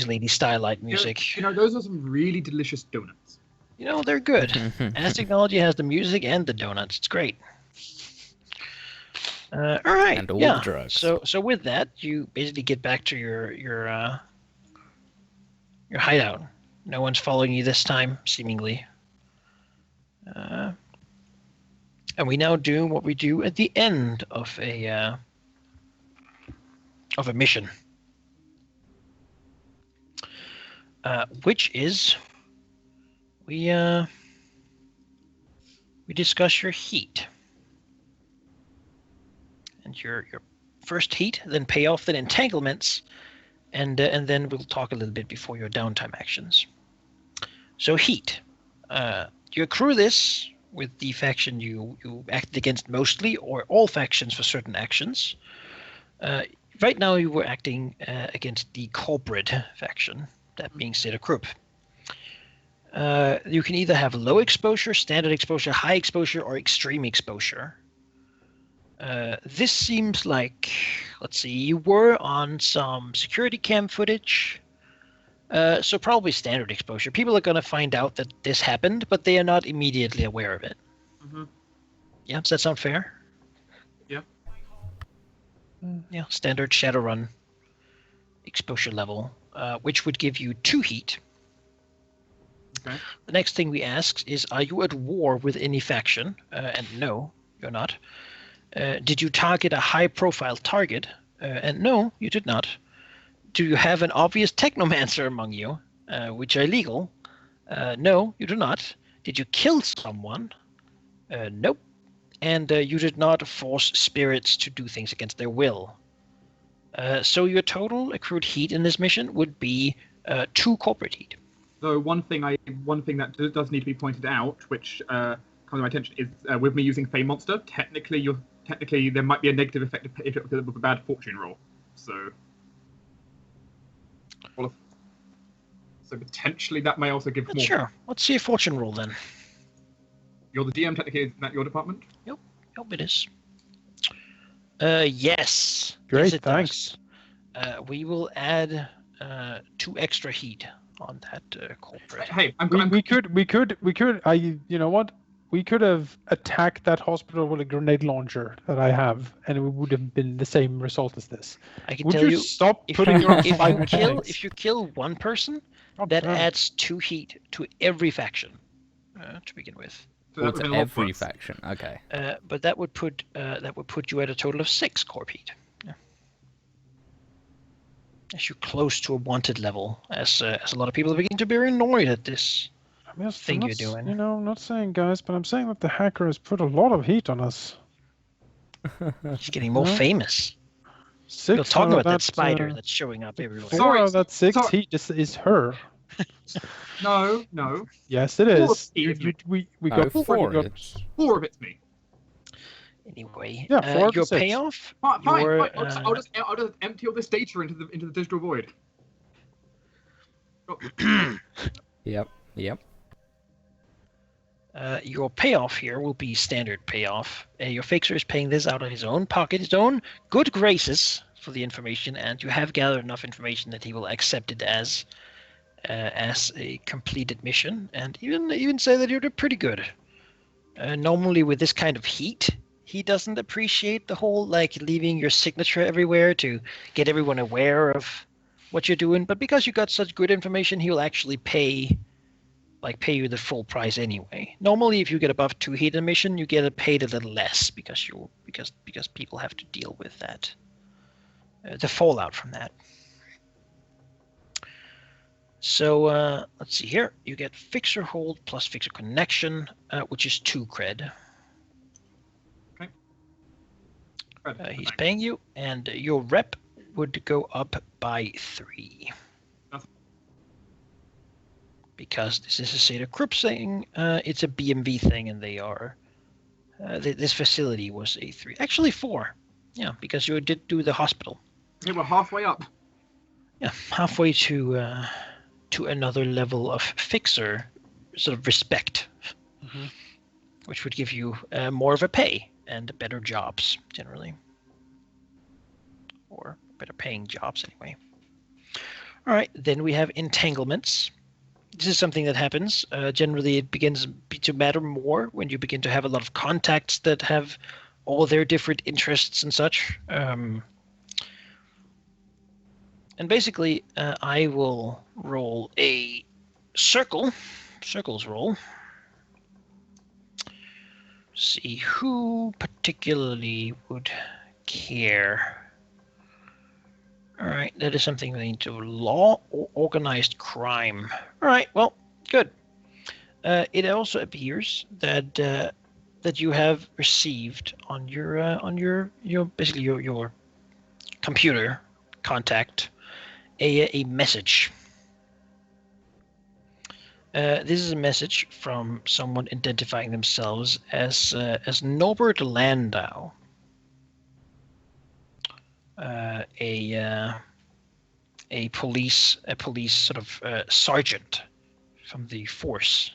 Lady Starlight music. You know, those are some really delicious donuts. You know, they're good. As technology has the music and the donuts. It's great. All right. And all yeah. the drugs. So with that, you basically get back to your hideout. No one's following you this time, seemingly. And we now do what we do at the end of a mission, which is we discuss your heat and your first heat, then payoff, then entanglements, and then we'll talk a little bit before your downtime actions. So heat, you accrue this with the faction you acted against mostly, or all factions for certain actions. Right now you were acting against the corporate faction, that being Seder Krupp. You can either have low exposure, standard exposure, high exposure, or extreme exposure. This seems like, let's see, you were on some security cam footage, so probably standard exposure. People are going to find out that this happened, but they are not immediately aware of it. Mm-hmm. Yeah, does that sound fair? Yeah. Yeah, standard Shadowrun exposure level, which would give you 2 heat. Okay. The next thing we ask is, are you at war with any faction? And no, you're not. Did you target a high-profile target? And no, you did not. Do you have an obvious technomancer among you, which are illegal? No, you do not. Did you kill someone? Nope. And you did not force spirits to do things against their will. So your total accrued heat in this mission would be 2 corporate heat. So one thing that does need to be pointed out, which comes to my attention, is with me using Fey Monster. Technically, there might be a negative effect of a bad fortune roll. So potentially that may also give But more. sure. Let's see a fortune roll then. You're the DM. Technically, is that your department? Yep, it is. Yes. Great, yes, it thanks. does. We will add 2 extra heat on that corporate. Hey, We could. You know what? We could have attacked that hospital with a grenade launcher that I have, and it would have been the same result as this. I can Would tell you you, stop if putting you, your if fight you kill mechanics? if you kill one person, God that damn. adds 2 heat to every faction to begin with. So Or that would've to been a lot every worse. faction. Okay. But that would put you at a total of 6 corp heat. Yeah. As you're close to a wanted level, as a lot of people are beginning to be annoyed at this. I'm thing not, you're doing. You know, I'm not saying, guys, but I'm saying that the hacker has put a lot of heat on us. He's getting more Yeah. famous. 6 You're talking out about of that spider that that's showing up everywhere. 4 Sorry, out of that 6 sorry. heat is her. No. Yes, it Four is. is me. We No, got four. four You got, is. 4 of it's me. Anyway, Yeah, 4 to your 6. payoff. Fine. Your, I'll just empty all this data into the digital void. Yep. Your payoff here will be standard payoff. Your fixer is paying this out of his own pocket, his own good graces for the information, and you have gathered enough information that he will accept it as a completed mission, and even say that you're pretty good. Normally, with this kind of heat, he doesn't appreciate the whole like leaving your signature everywhere to get everyone aware of what you're doing. But because you got such good information, he will actually pay you the full price anyway. Normally, if you get above 2 heat emission, you get paid a little less because people have to deal with that, the fallout from that. So let's see here. You get fixer hold plus fixer connection, which is 2 cred. Okay. He's paying you, and your rep would go up by 3. Because this is a Seder Krupp thing, it's a BMV thing, and they are. This facility was a 3. Actually 4. Yeah, because you did do the hospital. Okay, we're halfway up. Yeah, halfway to another level of fixer sort of respect, which would give you more of a pay and better jobs generally, or better paying jobs anyway. All right, then we have entanglements. This is something that happens. Generally, it begins to matter more when you begin to have a lot of contacts that have all their different interests and such. And basically, I will roll a circles roll. See who particularly would care. All right, that is something relating to law or organized crime. All right, well, good. It also appears that that you have received on your basically your computer contact a message. This is a message from someone identifying themselves as Norbert Landau, a police sort of sergeant from the force.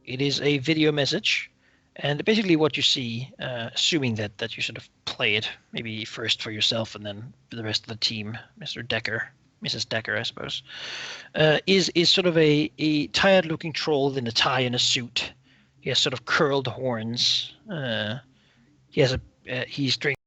It is a video message, and basically what you see, assuming that you sort of play it maybe first for yourself and then for the rest of the team, Mr. Decker, Mrs. Decker, I suppose, is sort of a tired-looking troll in a tie and a suit. He has sort of curled horns. He's drinking